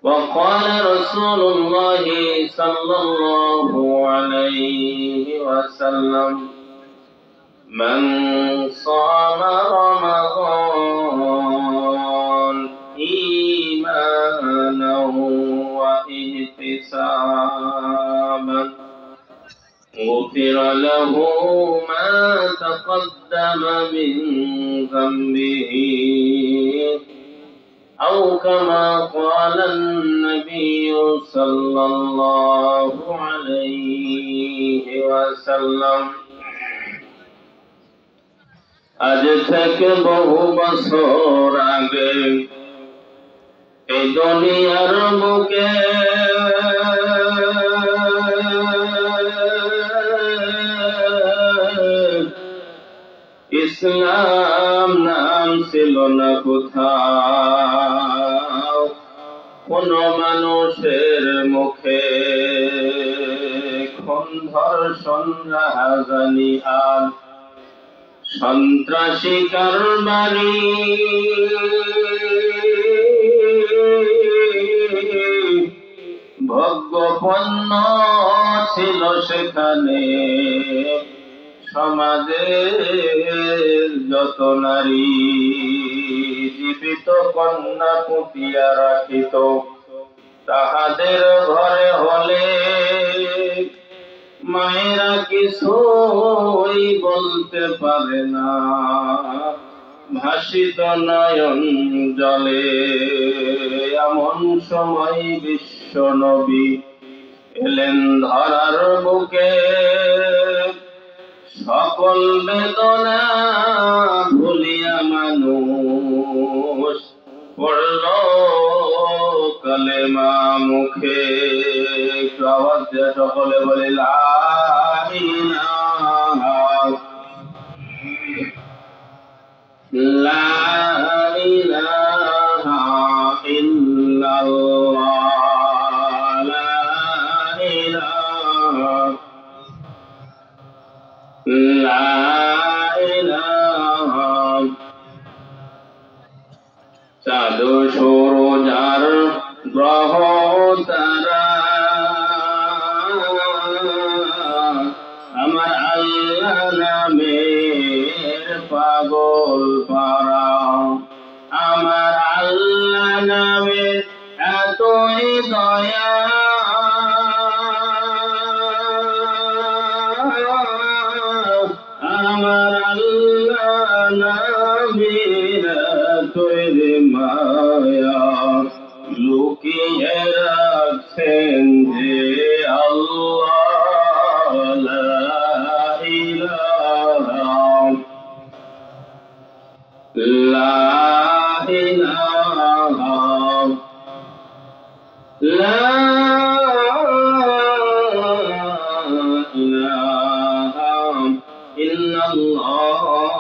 وقال رسول الله صلى الله عليه وسلم من صام رمضان إيمانا واحتسابا غفر له ما تقدم من ذنبه أو كما قال النبي صلى الله عليه وسلم আজ থেকে বহু বছর আগে এই দুনিয়ার বুকে ইসলাম নাম ছিল না কোথাও, কোন মানুষের মুখে খুন ধর্ষণ রাহাজানি আর সন্ত্রাসী কারবারি ভোগ্যপণ্য ছিল সেখানে। সমাজের যত নারী জীবিত কন্যা পুঁতিয়া রাখিত, তাহাদের ঘরে হলে মায়েরা কিছুই বলতে পারে না, ভাসিত নয়ন জলে। এমন সময় বিশ্ব নবী এলেন ধরার বুকে, সকল বেদনা ভুলিয়া মানুষ পড়ল কালেমা মুখে। আওয়াজ দিয়ে সকলে বলে লা ইলাহা ইল্লাল্লাহ, লা ইলাহা। চাঁদ সূরজ আর গ্রহ তারা আমার আল্লাহ নামের পাগল পারা। আমার আল্লাহ নামের এতই দয়া, আমার আল্লাহ নামের এতই মায়া। লুকিয়ে রাখছেন যে আল্লাহ, লা ইলাহা লা ইলাহা লা ইলাহা ইল্লাল্লাহু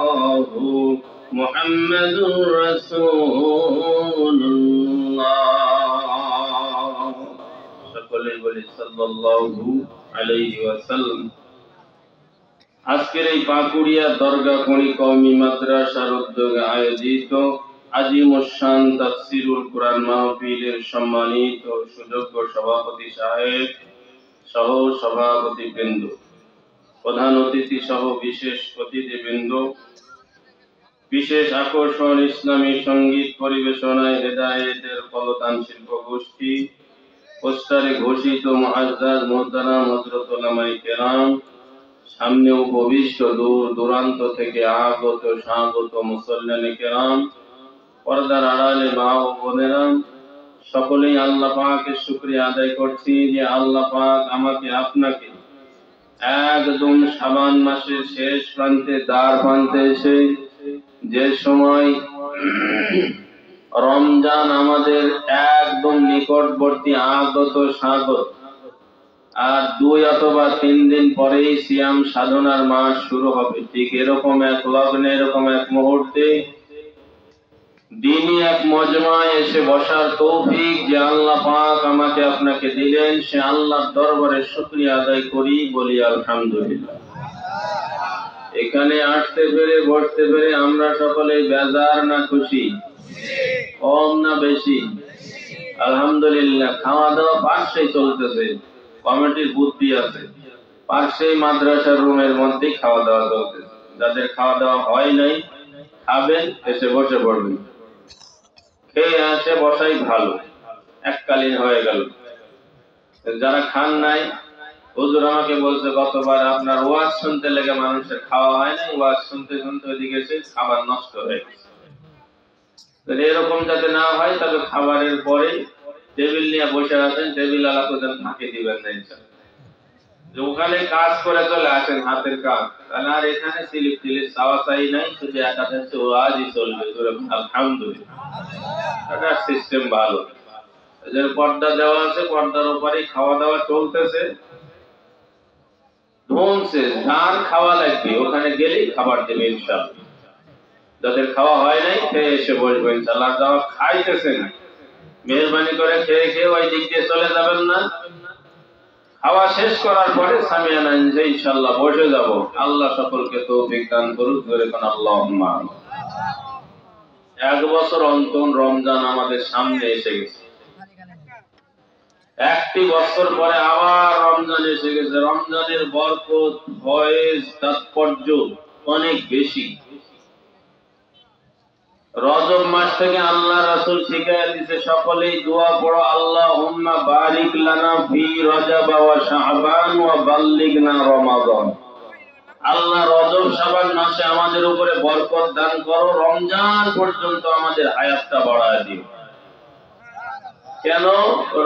মুহাম্মাদুর রাসূলুল্লাহ। সকলে বলি সাল্লাল্লাহু আলাইহি ওয়াসাল্লাম। আজকের এই পাকুড়িয়া দরগা খনি কওমি মাদ্রাসার উদ্যোগে আয়োজিত আজিমুশান তাফসীরুল কুরআন মাহফিলের সম্মানিত সুযোগ্য সভাপতি সাহেব সহ সভাপতিবৃন্দ, প্রধান অতিথি সহ বিশেষ অতিথিবৃন্দ, বিশেষ আকর্ষণ ইসলামী সঙ্গীত পরিবেশনায় হেদায়েতের ফলতান শিল্প গোষ্ঠী, পোস্টারে ঘোষিত মুআজ্জাজ মুহতারাম হযরত উলামায়ে কেরাম, সামনে ও ভবিষ্যৎ দূর দূরান্ত থেকে আগত স্বাগত মুসল্লিয়ানে কেরাম, পর্দার আড়ালে মা ও বোনেরা, সকলেই আল্লাহ পাকের শুকরিয়া আদায় করছি যে আল্লাহ পাক আমাকে আপনাকে একদম শাবান মাসের শেষ প্রান্তে দ্বার প্রান্তে এসে, যে সময় রমজান আমাদের একদম নিকটবর্তী আগত স্বাগত, আর 2 অথবা 3 দিন পরেই সিয়াম সাধনার মাস শুরু হবে। ঠিক এরকম এক লগ্নে, এরকম এক মুহূর্তে দিনই এক মজমায় এসে বসার তৌফিক যে আল্লাহ পাক আমাকে আপনাকে দিলেন, সে আল্লাহর দরবারে শুকরিয়া আদায় করি, বলি আলহামদুলিল্লাহ। এখানে আসতে পেরে বসতে পেরে আমরা সকলে বেজার না খুশি? কম না বেশি? আলহামদুলিল্লাহ খাওয়া দাওয়া পার্শ্বেই চলতেছে, কমিটির বুদ্ধি আছে, পার্শ্বেই মাদ্রাসার রুমের মধ্যেই খাওয়া দাওয়া চলতেছে। যাদের খাওয়া দাওয়া হয় নাই খাবেন, এসে বসে পড়বেন, খেয়ে আসে বসাই ভালো, এককালীন হয়ে গেল। যারা খান নাই, হুজুর আমাকে বলছে গতবার আপনার ওয়াজ শুনতে লেগে মানুষের খাওয়া হয় নাই, ওয়াজ শুনতে শুনতে ওইদিকে এসে খাবার নষ্ট হয়ে গেছে। এরকম যাতে না হয় তবে খাবারের পরে টেবিল নিয়ে বসে আছেন, টেবিল আলাদা যেন ফাঁকি দিবেন না ইনশাআল্লাহ। ওখানে কাজ করে চলে আসেন, হাতের কাজ, তাহলে আর এখানে সিলিপ টিলিপ চাওয়া চাই নাই, শুধু একাধারে ওয়াজই চলবে। আলহামদুলিল্লাহ, এটা সিস্টেম ভালো। যে পর্দা দেওয়া আছে, পর্দার উপরে খাওয়া দাওয়া চলতেছে, ধনছে যার খাওয়া লাগবে ওখানে গেলেই খাবার দেবে ইনশাআল্লাহ। যাদের খাওয়া হয় নাই খেয়ে এসে বসবো ইনশাআল্লাহ। যারা খাইতেছেন মেহরবানি করে খেয়ে খেয়ে ওই দিক দিয়ে চলে যাবেন না। খাওয়া শেষ করার পরে সামিয়ানা ইনশাআল্লাহ বসে যাব। আল্লাহ সকলকে তৌফিক দান করুক, জোরে কোন আল্লাহুম্মা। এক বছর অন্তর রমজান আমাদের সামনে এসে গেছে, একটি বছর পরে আবার রমজান এসে গেছে। রমজানের বরকত, ফয়েজ, তাৎপর্য অনেক বেশি। রজব মাস থেকে আল্লাহ রাসূল শিখায়া দিয়েছে সকলেই দোয়া পড়ো, আল্লাহুম্মা বারিক লানা ফি রজব ওয়া শাবান ওয়া বাল্লিগনা রমাদান। আল্লাহ রজব শাবান মাসে আমাদের উপরে বরকত দান করো, রমজান পর্যন্ত আমাদের হায়াতটা বাড়ায় দিও। কেন?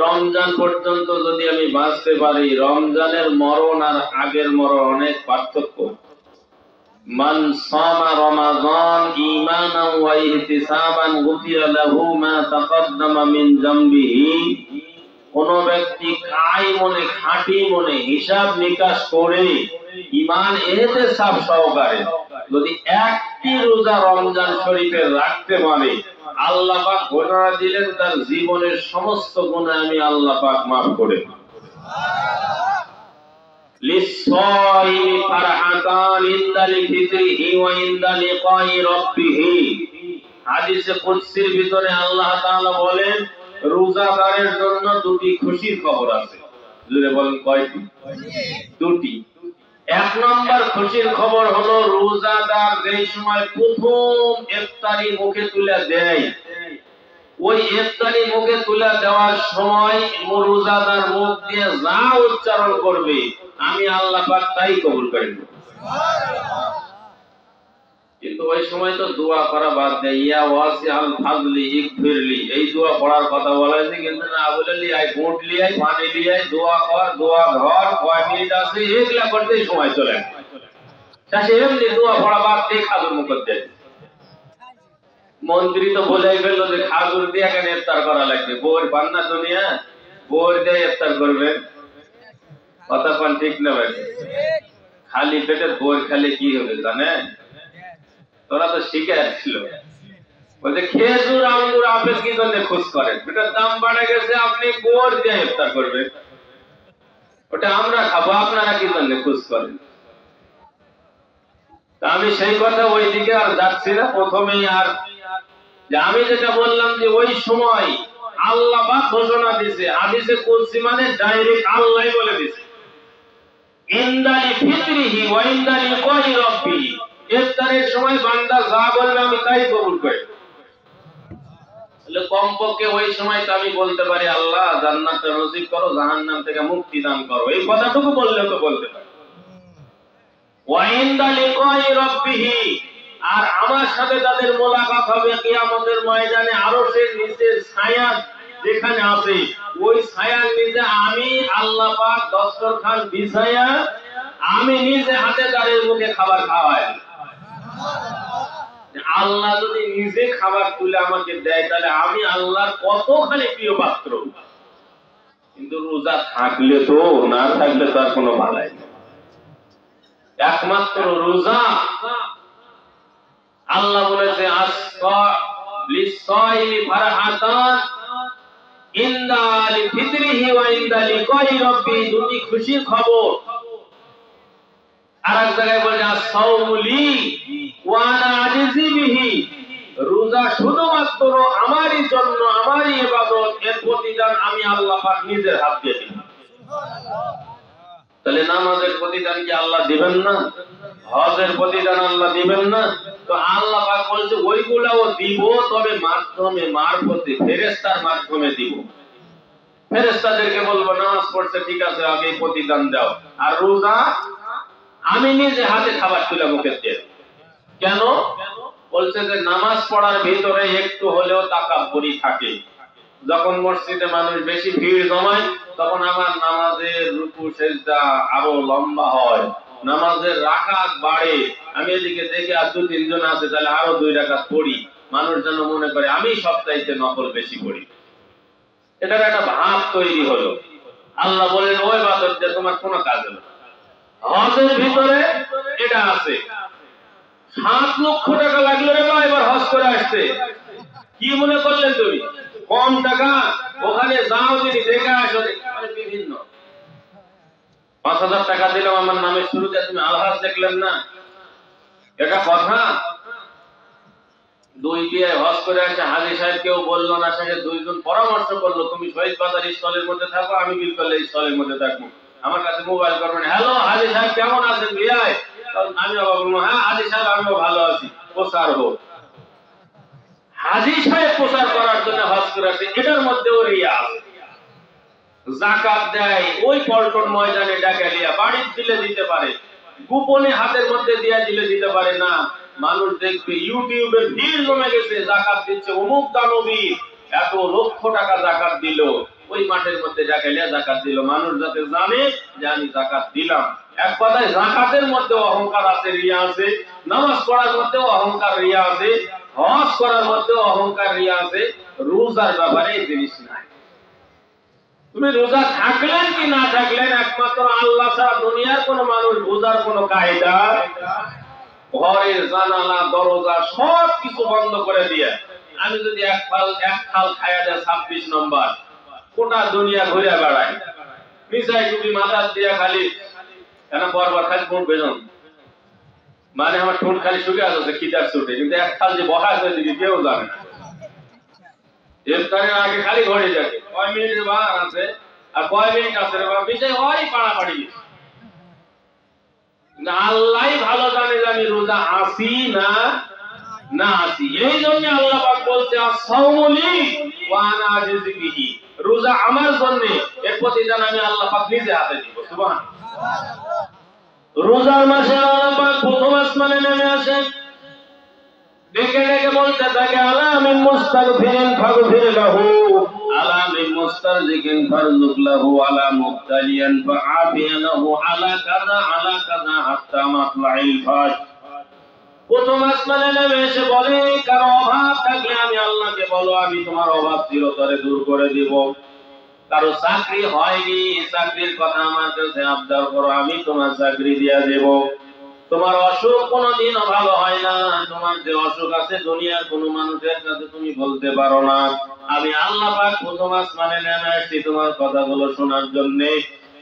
রমজান পর্যন্ত যদি আমি বাঁচতে পারি, রমজানের মরণ আর আগের মরণ অনেক পার্থক্য। মান সামা রমাদান ঈমানান ওয়া ইহতিসাবান গুফিরা লাহু মা তাকদ্দামা মিন যামবিহি। কোন ব্যক্তি মনে খাঁটি মনে হিসাব নিকাশ করে ঈমান ইহতিসাব সহকারে যদি একটি রোজা রমজান শরীফে রাখতে পারে, আল্লাহ পাক ঘোষণা দিলেন তার জীবনের সমস্ত গুনাহ আমি আল্লাহ পাক মাফ করে দেব। লিসসাইমি ফারহাতান ইনদা লিফিতরিহি ওয়া ইনদা লিকাই রাব্বিহি। হাদিসে কুদসির ভিতরে আল্লাহ তাআলা বলেন রোজাদারের জন্য দুটি খুশির খবর আছে। জোরে বলেন কয়টি? দুটি। এক নম্বর খুশির খবর হলো রোজাদার যেই সময় প্রথম ইফতারি মুখে তুলে দেয়, ওই ইফতারি মুখে তুলে দেওয়ার সময় রোজাদার মুখ দিয়ে যা উচ্চারণ করবে আমি আল্লাহ পাক তাই কবুল করে নেব। কিন্তু ওই সময় তো দোয়া করা বাদ দেয়, ইয়া ওয়াসিআল ফাজলি ইগফিরলি, এই দোয়া পড়ার কথা বলা হয়েছে, কিন্তু না বলে লিয়াই ভোট লিয়াই পানি লিয়াই দোয়া কর, দোয়া ঘর কয় মিনিট আছে এগুলা করতেই সময় চলে শেষে এমনি দোয়া পড়া বাদ দিয়ে খাজুর মুখ দেয়। মন্ত্রী তো বোঝাই ফেললো যে খাজুর দিয়ে কেন ইফতার করা লাগবে, বউর বান্না দুনিয়া, বউর দিয়ে ইফতার করবেন। কথা পান ঠিক না ভাই? খালি পেটে বউর খালি কি হবে জানেন? তোরা তো শিখে আসছিল, বলছে খেজুর আঙ্গুর আপেল কি জন্য খোঁজ করেন, এটার দাম বাড়ে গেছে, আপনি বউর দিয়ে ইফতার করবেন, ওটা আমরা খাবো, আপনারা কি জন্য খোঁজ করেন? আমি সেই কথা ওই দিকে আর যাচ্ছি না। প্রথমেই আর যে আমি যেটা বললাম যে ওই সময় আল্লাহ পাক ঘোষণা দিয়েছে, হাদিসে কুদসি মানে ডাইরেক্ট আল্লাহই বলে দিয়েছে, ইনদালি ফিতরিহি ওয়া ইনদালি লিকাই রাব্বিহি। ইফতারের সময় বান্দা যা বলবে আমি তাই কবুল করি। তাহলে কমপক্ষে ওই সময় তো আমি বলতে পারি আল্লাহ জান্নাতে নসিব করো, জাহান্নাম থেকে মুক্তি দান করো, এই কথাটুকু বললেও তো বলতে পারি। ওয়া ইনদা লিকাই রাব্বিহি, আর আমার সাথে তাদের মোলাকাত হবে কিয়ামতের ময়দানে আরশের নিচে ছায়া যেখানে আছে, ওই ছায়ার নিচে আমি আল্লাহ পাক দস্তরখান বিছায়া আমি নিজে হাতে তাদের মুখে খাবার খাওয়াই। আল্লাহ যদি নিজে খাবার তুলে আমাকে দেয় তাহলে আমি আল্লাহর কতখানি প্রিয় পাত্র। কিন্তু রোজা থাকলে তো, না থাকলে তার কোনো ভালাই নেই। একমাত্র রোজা আল্লাহ বলেছে লিসসাইমি ফারহাতান ইনদা লিফিতরিহি ওয়া ইনদা লিকাই রাব্বি, দুটি খুশির খবর। আরেক জায়গায় বলে আস-সাওমু লি ওয়া আনা আজজি বিহি, রোজা শুধুমাত্র আমারই জন্য, আমারই ইবাদত, এর প্রতিদান আমি আল্লাহ পাক নিজের হাত দিয়ে দিই। তাহলে নামাজের প্রতিদান কি আল্লাহ দিবেন না? হজের প্রতিদান আল্লাহ দিবেন না? তো আল্লাহ পাক বলছে ওইগুলাও দিব, তবে মাধ্যমে মারফতে ফেরেশতার মাধ্যমে দিব। ফেরেশতাদেরকে বলবো নামাজ পড়ছে ঠিক আছে, আগে প্রতিদান দাও। আর রোজা আমি নিজে হাতে খাবার তুলে মুখে দিয়ে। কেন? বলছে যে নামাজ পড়ার ভিতরে একটু হলেও তাকাব্বুরি থাকে। যখন মসজিদে মানুষ বেশি ভিড় জমায় তখন আমার নামাজের রুকু সেজদা আরো লম্বা হয়, নামাজের রাকাত বাড়ে। আমি এদিকে দেখে আর 2-3 জন আছে, তাহলে আরো 2 রাকাত পড়ি, মানুষ যেন মনে করে আমি সবচাইতে নফল বেশি পড়ি। এটার একটা ভাব তৈরি হলো। আল্লাহ বলেন ওই ইবাদত দিয়ে তোমার কোনো কাজ হবে না। হজের ভিতরে এটা আছে। 7 লক্ষ টাকা লাগলো রে ভাই এবার হজ করে আসতে। কি মনে করলেন তুমি কম টাকা? ওখানে যাও যদি দেখে আসো, মানে বিভিন্ন 5,000 টাকা দিলাম আমার নামে, শুরুতে তুমি আলহাজ দেখলেন না, এটা কথা? 2 দিয়ে হজ করে আসে, হাজী সাহেব কেউ বললো না, সে 2 জন পরামর্শ করলো তুমি শহীদ বাজার স্থলের মধ্যে থাকো, আমি বিলকলে স্থলের মধ্যে থাকবো। আমার কাছে মোবাইল করবেন, হ্যালো হাজী সাহেব কেমন আছেন ভাই? আমি বলবো হ্যাঁ হাজী সাহেব আমিও ভালো আছি, প্রচার হোক। হাজী সাহেব প্রচার করার জন্য হজ করে আসে, এটার মধ্যেও রিয়া আছে। যাকাত দেয় ওই পল্টন ময়দানে ডাকালিয়া, বাড়ির দিলে দিতে পারে, গোপনে হাতের মধ্যে দিয়ে দিলে দিতে পারে না। মানুষ দেখবে ইউটিউবে ভিড় জমে গেছে, যাকাত দিচ্ছে অমুক দানবী, এত লক্ষ টাকা যাকাত দিল, ওই মাঠের মধ্যে ডাকালিয়া যাকাত দিল। মানুষ যাতে জানে যে আমি যাকাত দিলাম। এক কথায় যাকাতের মধ্যে অহংকার আছে, রিয়া আছে। নামাজ পড়ার মধ্যেও অহংকার, রিয়া আছে। হজ করার মধ্যেও অহংকার, রিয়া আছে। রোজার ব্যাপারে এই জিনিস নাই। তুমি রোজা থাকলেন কি না থাকলেন, একমাত্র আল্লাহ ছাড়া দুনিয়ার কোন মানুষ বোঝার কোন কায়দা। ঘরের জানালা দরজা সব কিছু বন্ধ করে দিয়ে আমি যদি এক খাল খাইয়া দেয় 26 নম্বর, গোটা দুনিয়া ঘুরে বেড়াই, মিশাই টুপি মাথা দিয়া খালি কেন বরবার খালি কোন বেজন, মানে আমার ঠোঁট খালি শুকে আছে খিদার ছুটে, কিন্তু এক খাল যে বসা আছে দিকে কেউ জানে না। ইফতারের আগে খালি ঘড়ি যাকে কয় মিনিটের বার আছে আর কয় মিনিট আছে রে বাবা, বিষয় হয় পাড়াপাড়ি। আল্লাহ ভালো জানে যে আমি রোজা আসি না না আসি। এই জন্য আল্লাহ পাক বলছে আস-সাওমুলি ওয়া আনা আজজি বিহি, রোজা আমার জন্য, এর প্রতিদান আমি আল্লাহ পাক নিজে হাতে দিব। সুবহানাল্লাহ। রোজার মাসে আল্লাহ পাক প্রথম আসমানে নেমে আসেন, ডেকে ডেকে বলতে থাকে আলা মিন মুস্তাগফিরিন ফাগফির লাহু, আলা মিন মুস্তারজিকিন ফারজুক লাহু, আলা মুবতালিয়ান ফাআফিয়া লাহু, আলা কাযা হাত্তা মাতলাইল ফাজ। প্রথম আসমানে নেমে এসে বলে কারো অভাব থাকলে আমি আল্লাহকে বলো, আমি তোমার অভাব চিরতরে দূর করে দিব। কারো চাকরি হয়নি, চাকরির কথা আমার কাছে আবদার করো, আমি তোমার চাকরি দিয়া দেব। তোমার অসুখ কোনদিনও ভালো হয় না, তোমার যে অসুখ আছে দুনিয়ার কোন মানুষের কাছে তুমি বলতে পারো না। আমি আল্লাহ পাক প্রথম আসমানে নেমে আসছি তোমার কথাগুলো শোনার জন্য।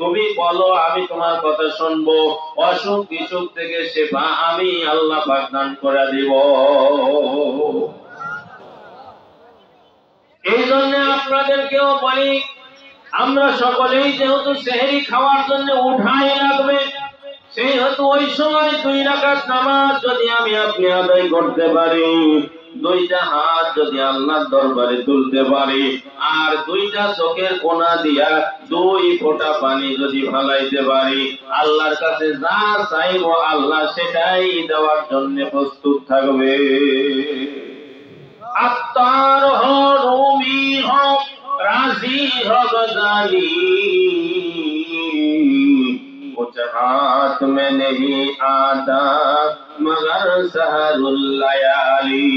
তুমি বলো আমি তোমার কথা শুনবো, অসুখ বিসুখ থেকে সেবা আমি আল্লাহ পাক দান করে দিব। এই জন্য আপনাদেরকেও বলি, আমরা সকলেই যেহেতু সেহরি খাওয়ার জন্য উঠাই লাগবে, সেহেতু ওই সময় 2 রাকাত নামাজ যদি আমি আপনি আদায় করতে পারি, 2টা হাত যদি আল্লাহর দরবারে তুলতে পারি, আর 2টা চোখের কোনা দিয়া 2 ফোঁটা পানি যদি ফেলাইতে পারি, আল্লাহর কাছে যা চাইবো আল্লাহ সেটাই দেওয়ার জন্য প্রস্তুত থাকবে। আত্মার রুমি হোক রাজি হোক জানি, कुछ हाथ में नहीं आता मगर सहरुल लयाली।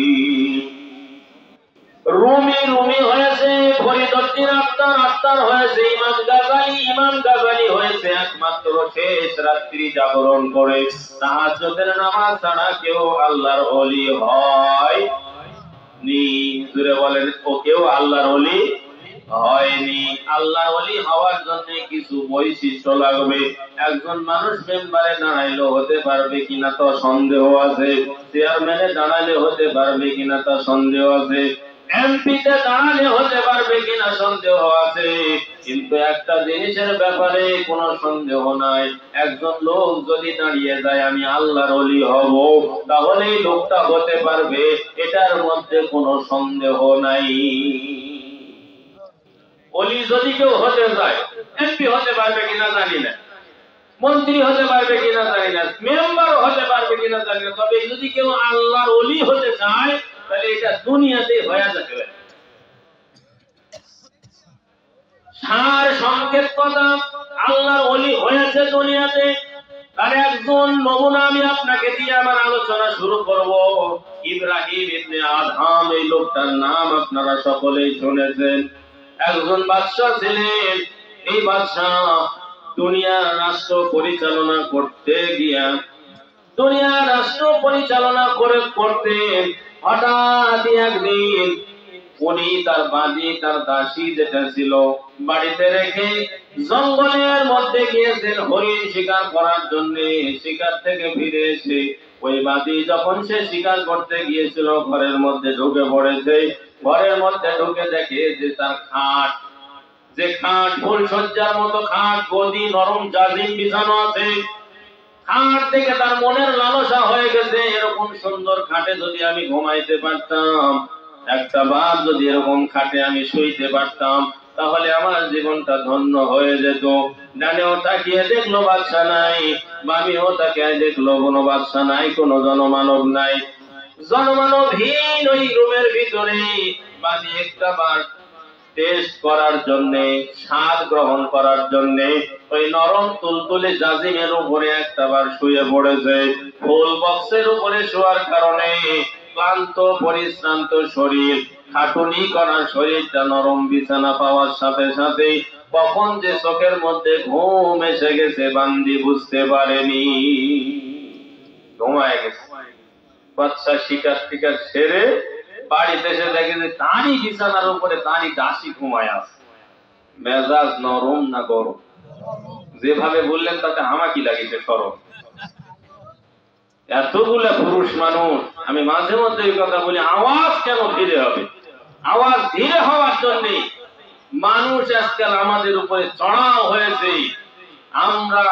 রুমি রুমি হয়েছে ফরিদউদ্দিন আত্মার, আত্মার হয়েছে ইমাম গাজালি, ইমাম গাজালি হয়েছে একমাত্র শেষ রাত্রি জাগরণ করে তাহাজ্জুদের নামাজ ছাড়া কেউ আল্লাহর ওলি হয় নি। জোরে বলেন, ও কেউ আল্লাহর ওলি হয়নি। আল্লাহর ওলি হওয়ার জন্য কিছু বৈশিষ্ট্য লাগবে। একজন মানুষ মেম্বারে দাঁড়াইলে হতে পারবে কিনা তো সন্দেহ আছে, চেয়ারম্যানে দাঁড়ালে হতে পারবে কিনা তা সন্দেহ আছে, এমপিতে দাঁড়ালে হতে পারবে কিনা সন্দেহ আছে। কিন্তু একটা জিনিসের ব্যাপারে কোনো সন্দেহ নাই, একজন লোক যদি দাঁড়িয়ে যায় আমি আল্লাহর ওলি হব, তাহলে এই লোকটা হতে পারবে, এটার মধ্যে কোনো সন্দেহ নাই। ওলি যদি কেউ হতে যায়, এমপি হতে পারবে কিনা জানি না, মন্ত্রী হতে পারবে কিনা জানি না, মেম্বার হতে পারবে কিনা জানি না, তবে যদি কেউ আল্লাহর ওলি হতে চায় তাহলে এটা দুনিয়াতে হয়ে যেতে পারে। সার সংকেত কথা, আল্লাহর ওলি হয়েছে দুনিয়াতে। তার একজন নমুনা আমি আপনাকে দিয়ে আমার আলোচনা শুরু করব। ইব্রাহিম ইবনে আদহাম, এই লোকটার নাম আপনারা সকলেই শুনেছেন। একজন বাদশাহ ছিলেন। এই বাদশাহ দুনিয়ার রাষ্ট্র পরিচালনা করতে গিয়া, দুনিয়ার রাষ্ট্র পরিচালনা করতেন। হঠাৎ একদিন উনি তার বাদী, তার দাসী যেটা ছিল, বাড়িতে রেখে জঙ্গলের মধ্যে গিয়েছেন হরিণ শিকার করার জন্য। শিকার থেকে ফিরে এসে ওই বাদী যখন সে শিকার করতে গিয়েছিল ঘরের মধ্যে ঢুকে পড়েছে। ঘরের মধ্যে ঢুকে দেখে যে তার খাট, যে খাট ফুলসজ্জার মতো খাট, গদি, নরম জাজিম বিছানো আছে। খাট থেকে তার মনের লালসা হয়ে গেছে, এরকম সুন্দর খাটে যদি আমি ঘুমাইতে পারতাম, একটা বার যদি এরকম খাটে আমি শুইতে পারতাম, তাহলে আমার জীবনটা ধন্য হয়ে যেত। ডানেও তাকিয়ে দেখলো বাদশা নাই, বামেও তাকিয়ে দেখলো কোনো বাদশা নাই, কোনো জনমানব নাই। জনমানবহীন ওই রুমের ভিতরে বাদী একটা বার টেস্ট করার জন্য, স্বাদ গ্রহণ করার জন্য ওই নরম তুলতুলে জাজিমের উপরে একটাবার শুয়ে পড়েছে। ফুল বক্সের উপরে শোয়ার কারণে ক্লান্ত পরিশ্রান্ত শরীর, খাটুনি করা শরীরটা নরম বিছানা পাওয়ার সাথে সাথে কখন যে চোখের মধ্যে ঘুম এসে গেছে বান্দি বুঝতে পারেনি, ঘুমায় গেছে। বাদশা শিকার টিকার সেরে বাড়িতে এসে দেখে যে তারই বিছানার উপরে তারই দাসী ঘুমায় আছে। মেজাজ নরম না গরম? যেভাবে বললেন তাতে হামাকি লাগিছে সরম। এতগুলা পুরুষ মানুষ, আমি মাঝে মধ্যে এই কথা বলি, আওয়াজ কেন ধীরে হবে? আওয়াজ ধীরে হওয়ার জন্য মানুষ আজকাল আমাদের উপরে চড়াও হয়েছে। আমরা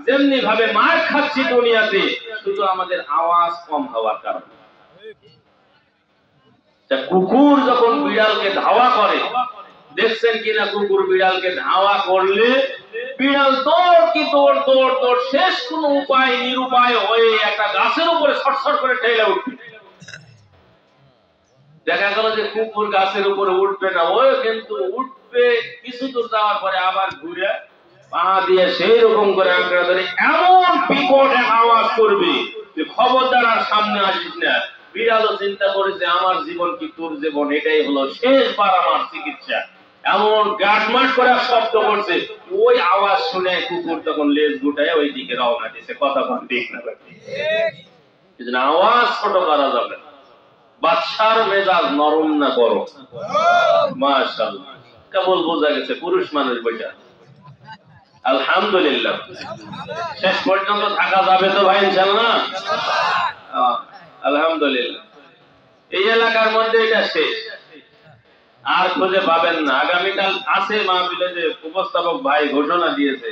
যেমনি ভাবে মার খাচ্ছি দুনিয়াতে, শুধু আমাদের আওয়াজ কম হওয়ার কারণে। কুকুর যখন বিড়ালকে ধাওয়া করে, দেখছেন কিনা কুকুর বিড়ালকে ধাওয়া করলে বিড়াল দৌড় কি দৌড় দৌড় দৌড়, শেষ কোন উপায় নিরুপায় হয়ে একটা গাছের উপরে ছটছট করে ঠেলে উঠবে। দেখা গেল যে কুকুর গাছের উপরে উঠবে না, ওই কিন্তু উঠবে, কিছু দূর যাওয়ার পরে আবার ঘুরে পা দিয়ে সেই রকম করে আঁকড়া ধরে এমন বিকট আওয়াজ করবে যে খবরদার আর সামনে আসিস না। বিড়ালও চিন্তা করেছে আমার জীবন কি তোর জীবন, এটাই হলো শেষবার আমার চিকিৎসা। এমন গাটমাট করে শব্দ করছে, ওই আওয়াজ শুনে কুকুর তখন লেজ গুটায় ওই দিকে রওনা দিয়েছে। কথা কোন ঠিক না? আওয়াজ ছোট করা যাবে না। বাদশার মেজাজ নরম না গরম? মাশাআল্লাহ, কেবল বোঝা গেছে পুরুষ মানুষ বইটা। আলহামদুলিল্লাহ, শেষ পর্যন্ত থাকা যাবে তো ভাই ইনশাআল্লাহ? আলহামদুলিল্লাহ। এই এলাকার মধ্যে এটা শেষ, আর খুঁজে পাবেন না। আগামীকাল আছে মাহফিলে যে উপস্থাপক ভাই ঘোষণা দিয়েছে,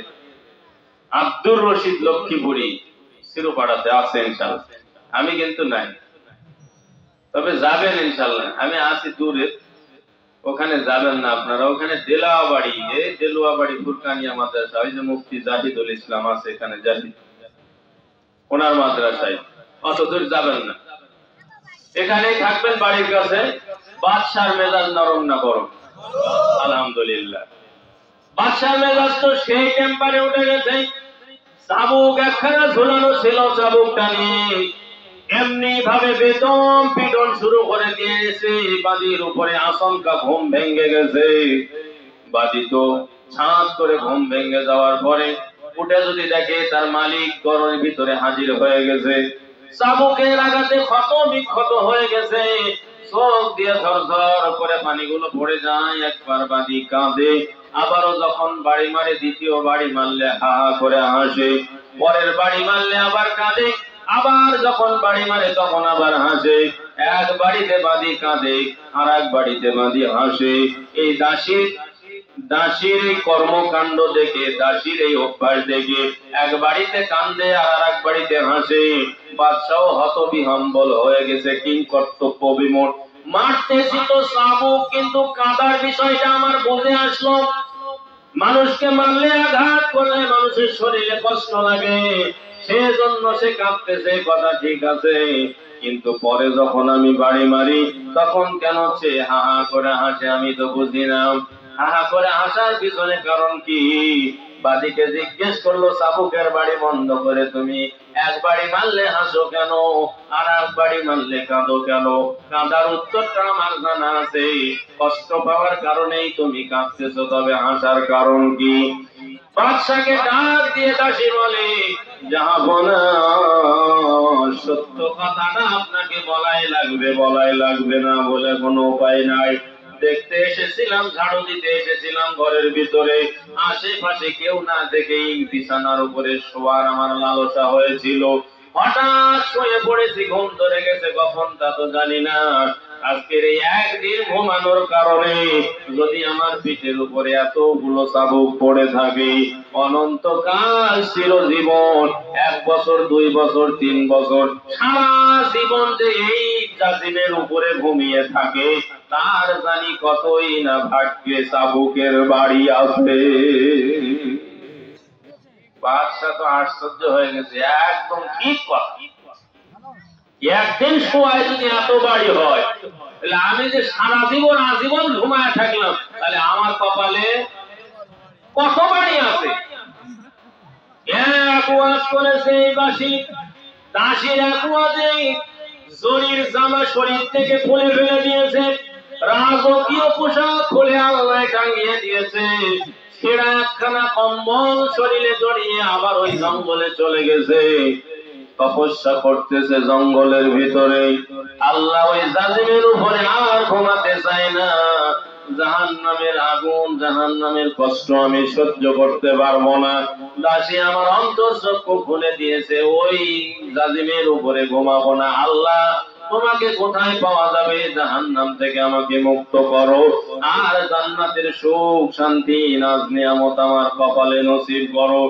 আব্দুর রশিদ লক্ষ্মীপুরী শিরোপাড়াতে আছে ইনশাআল্লাহ। আমি কিন্তু নাই, তবে যাবেন ইনশাআল্লাহ। আমি আছি দূরে, ওখানে যাবেন না আপনারা। ওখানে দেলোয়াবাড়ি, এই দেলোয়াবাড়ি ফুরকানিয়া মাদ্রাসা, ওই যে মুফতি জাহিদুল ইসলাম আছে এখানে, জাহিদ, ওনার মাদ্রাসায়। অত দূর যাবেন না, এখানেই থাকবেন বাড়ির কাছে। বাদশার মেজাজ নরম না গরম? আলহামদুলিল্লাহ, বাদশার মেজাজ তো সেই টেম্পারে উঠে গেছে। চাবুক একখানা ঝুলানো ছিল, চাবুকটা নিয়ে এমনি ভাবে বেদম পিটন শুরু করে দিয়েছে। বাদীর উপরে আচমকা ঘুম ভেঙে গেছে। বাদী তো ছাঁচ করে ঘুম ভেঙে যাওয়ার পরে উঠে যদি দেখে তার মালিক ঘরের ভিতরে হাজির হয়ে গেছে, চাবুকের আঘাতে ক্ষত বিক্ষত হয়ে গেছে, চোখ দিয়ে ঝরঝর করে পানিগুলো পড়ে যায়। একবার বাদী কাঁদে, আবারও যখন বাড়ি মারে দ্বিতীয় বাড়ি মারলে হা হা করে হাসে, পরের বাড়ি মারলে আবার কাঁদে, আবার যখন বাড়ি মারে তখন আবার হাসে। এক বাড়িতে বাদী কাঁদে, আর এক বাড়িতে বাদী হাসে। এই দাসীর এই কর্মকাণ্ড দেখে, দাসীর এই অভ্যাস দেখে এক বাড়িতে কান্দে আর এক বাড়িতে হাসে। বাদশাহ হতবিহম্বল হয়ে গেছে, কিং কর্তব্য বিমূঢ়। মারতেছি তো চাবুক, কিন্তু কাঁদার বিষয়টা আমার বুঝে আসলো। মানুষকে মারলে, আঘাত করলে মানুষের শরীরে কষ্ট লাগে, সেজন্য সে কাঁদতেছে, কথা ঠিক আছে। কিন্তু পরে যখন আমি বাড়ি মারি তখন কেন সে হা হা করে হাসে, আমি তো বুঝি না। হা হা করে হাসার পিছনে কারণ কি? বাদীকে জিজ্ঞেস করলো, চাবুকের বাড়ি বন্ধ করে তুমি এক বাড়ি মারলে হাসো কেন, আর এক বাড়ি মারলে কাঁদো কেন? কাঁদার উত্তরটা আমার জানা আছে। কষ্ট পাওয়ার কারণেই তুমি কাঁদতেছো, তবে হাসার কারণ কি? বাদশাকে ডাক দিয়ে দাসী বলে, জাহাপনা, সত্য কথাটা আপনাকে বলাই লাগবে না বলে কোনো উপায় নাই। দেখতে এসেছিলাম, ঝাড়ু দিতে এসেছিলাম ঘরের ভিতরে, আশেপাশে কেউ না দেখেই বিছানার উপরে শোয়ার আমার লালসা হয়েছিল। হঠাৎ শুয়ে পড়েছি, ঘুম ধরে গেছে, কখন তা তো জানি না। আজকের এই একদিন ঘুমানোর কারণে যদি আমার পিঠের উপরে এতগুলো চাবুক পড়ে থাকে, অনন্তকাল চিরজীবন, 1 বছর 2 বছর 3 বছর, সারা জীবন যে এই জাজিমের উপরে ঘুমিয়ে থাকে, তার জানি কতই না ভাগ্যে চাবুকের বাড়ি আছে। বাদশা তো আশ্চর্য হয়ে গেছে, একদম ঠিক কথা। একদিন শোয়ায় যদি এত বাড়ি হয়, তাহলে আমি যে সারা জীবন আজীবন ঘুমায় থাকলাম, তাহলে আমার কপালে কত বাড়ি আছে। এক ওয়াজ করেছে এই দাসীর এক ওয়াজে জরির জামা শরীর থেকে খুলে ফেলে দিয়েছে, রাজকীয় পোশাক খুলে আল্লাহ টাঙিয়ে দিয়েছে, ছেঁড়া একখানা কম্বল শরীরে জড়িয়ে আবার ওই জঙ্গলে চলে গেছে, তপস্যা করতেছে জঙ্গলের ভিতরে। আল্লাহ ওই জাজিমের উপরে আর ঘুমাতে চায় না। জাহান্নামের আগুন, জাহান্নামের কষ্ট আমি সহ্য করতে পারবো না। দাসী আমার অন্তর্চক্ষু খুলে দিয়েছে, ওই জাজিমের উপরে ঘুমাবো না। আল্লাহ, তোমাকে কোথায় পাওয়া যাবে? জাহান্নাম থেকে আমাকে মুক্ত করো, আর জান্নাতের সুখ শান্তি নাজ নিয়ামত আমার কপালে নসিব করো।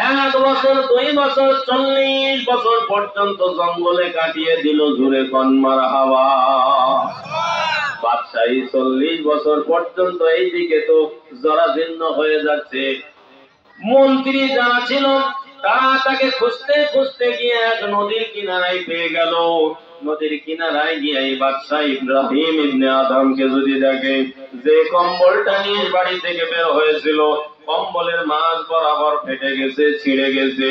1 বছর 2 বছর 40 বছর পর্যন্ত জঙ্গলে কাটিয়ে দিল, জুড়ে কন্মার হাওয়া। বাদশাহী 40 বছর পর্যন্ত এইদিকে তো জরাজীর্ণ হয়ে যাচ্ছে। মন্ত্রী যারা ছিল তারা তাকে খুঁজতে খুঁজতে গিয়ে এক নদীর কিনারায় পেয়ে গেল। নদীর কিনারায় গিয়ে এই বাদশাহ ইব্রাহিম ইবনে আদমকে যদি দেখে, যে কম্বলটা নিয়ে বাড়ি থেকে বের হয়েছিল, কম্বলের মাঝ বরাবর ফেটে গেছে, ছিঁড়ে গেছে,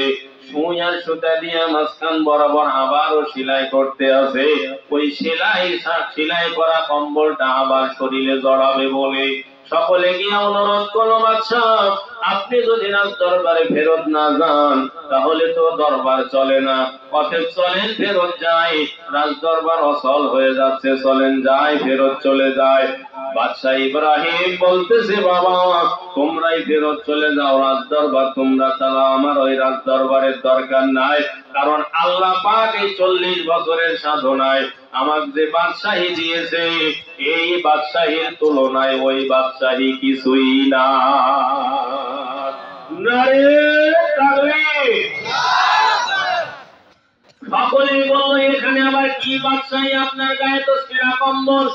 সুই আর সুতা দিয়ে মাঝখান বরাবর আবারও সেলাই করতে আছে, ওই সেলাই করা কম্বলটা আবার শরীরে জড়াবে বলে সকলে গিয়ে অনুরোধ করলো, বাদশাহ, আপনি যদি রাজ দরবারে ফেরত না যান তাহলে তো দরবার চলে না, অতএব চলেন ফেরত যাই, রাজ দরবার অচল হয়ে যাচ্ছে, চলেন যাই, ফেরত চলে যায়। বাদশাহ ইব্রাহিম বলতেছে, বাবা, তোমরাই ফেরত চলে যাও, রাজ দরবার তোমরা চালাও, আমার ওই রাজ দরবারের দরকার নাই। কারণ আল্লাহ পাক এই 40 বছরের সাধনায় আমাকে যে বাদশাহী দিয়েছে, এই বাদশাহীর তুলনায় ওই বাদশাহী কিছুই না। সকলেই বলল, এখানে আবার কি বাদশাহী? আপনার গায়ে তো ছেঁড়া কম্বল,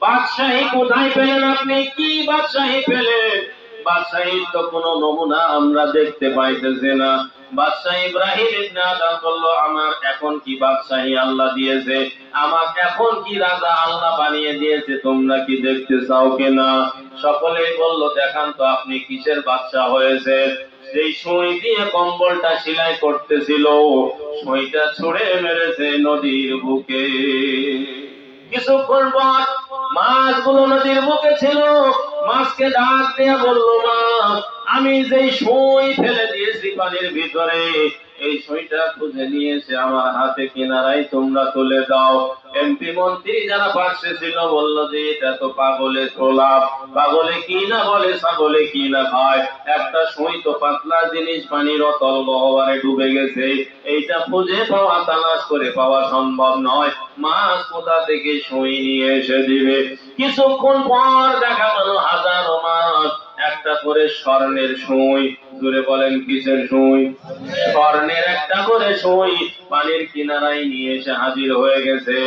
বাদশাহী কোথায় পেলেন আপনি? কি বাদশাহী পেলেন? বাদশাহীর তো কোনো নমুনা আমরা দেখতে পাইতেছি না। বাদশাহ ইব্রাহিম ইবনে আদম বলল, আমার এখন কি বাদশাহী আল্লাহ দিয়েছে, আমাকে এখন কি রাজা আল্লাহ বানিয়ে দিয়েছে, তোমরা কি দেখতে চাও কিনা? সকলেই বলল, দেখান তো আপনি কিসের বাদশাহ হয়েছে। সেই সুই দিয়ে কম্বলটা সেলাই করতেছিল, সুইটা ছুঁড়ে মেরেছে নদীর বুকে। কিছুক্ষণ পর মাছগুলো নদীর বুকে ছিল, মাছকে ডাক দিয়ে বলল, মাছ, আমি যেই সই ফেলে দিয়েছি পানির ভিতরে, এই সইটা খুঁজে নিয়ে এসে আমার হাতে কিনারায় তোমরা তুলে দাও। এমপি মন্ত্রী যারা পাশে ছিল বলল যে এটা তো পাগলের প্রলাপ, পাগলে কি না বলে, ছাগলে কি না খায়, একটা সই তো পাতলা জিনিস পানির অতল গহ্বরে ডুবে গেছে, এইটা খুঁজে পাওয়া, তালাশ করে পাওয়া সম্ভব নয়, মাছ কোথা থেকে সই নিয়ে এসে দিবে। কিছুক্ষণ পর দেখা গেল হাজারো মাছ একটা করে স্বর্ণের সই, জুড়ে বলেন কিসের সই? স্বর্ণের একটা করে সই পানির কিনারায় নিয়ে এসে হাজির হয়ে গেছে।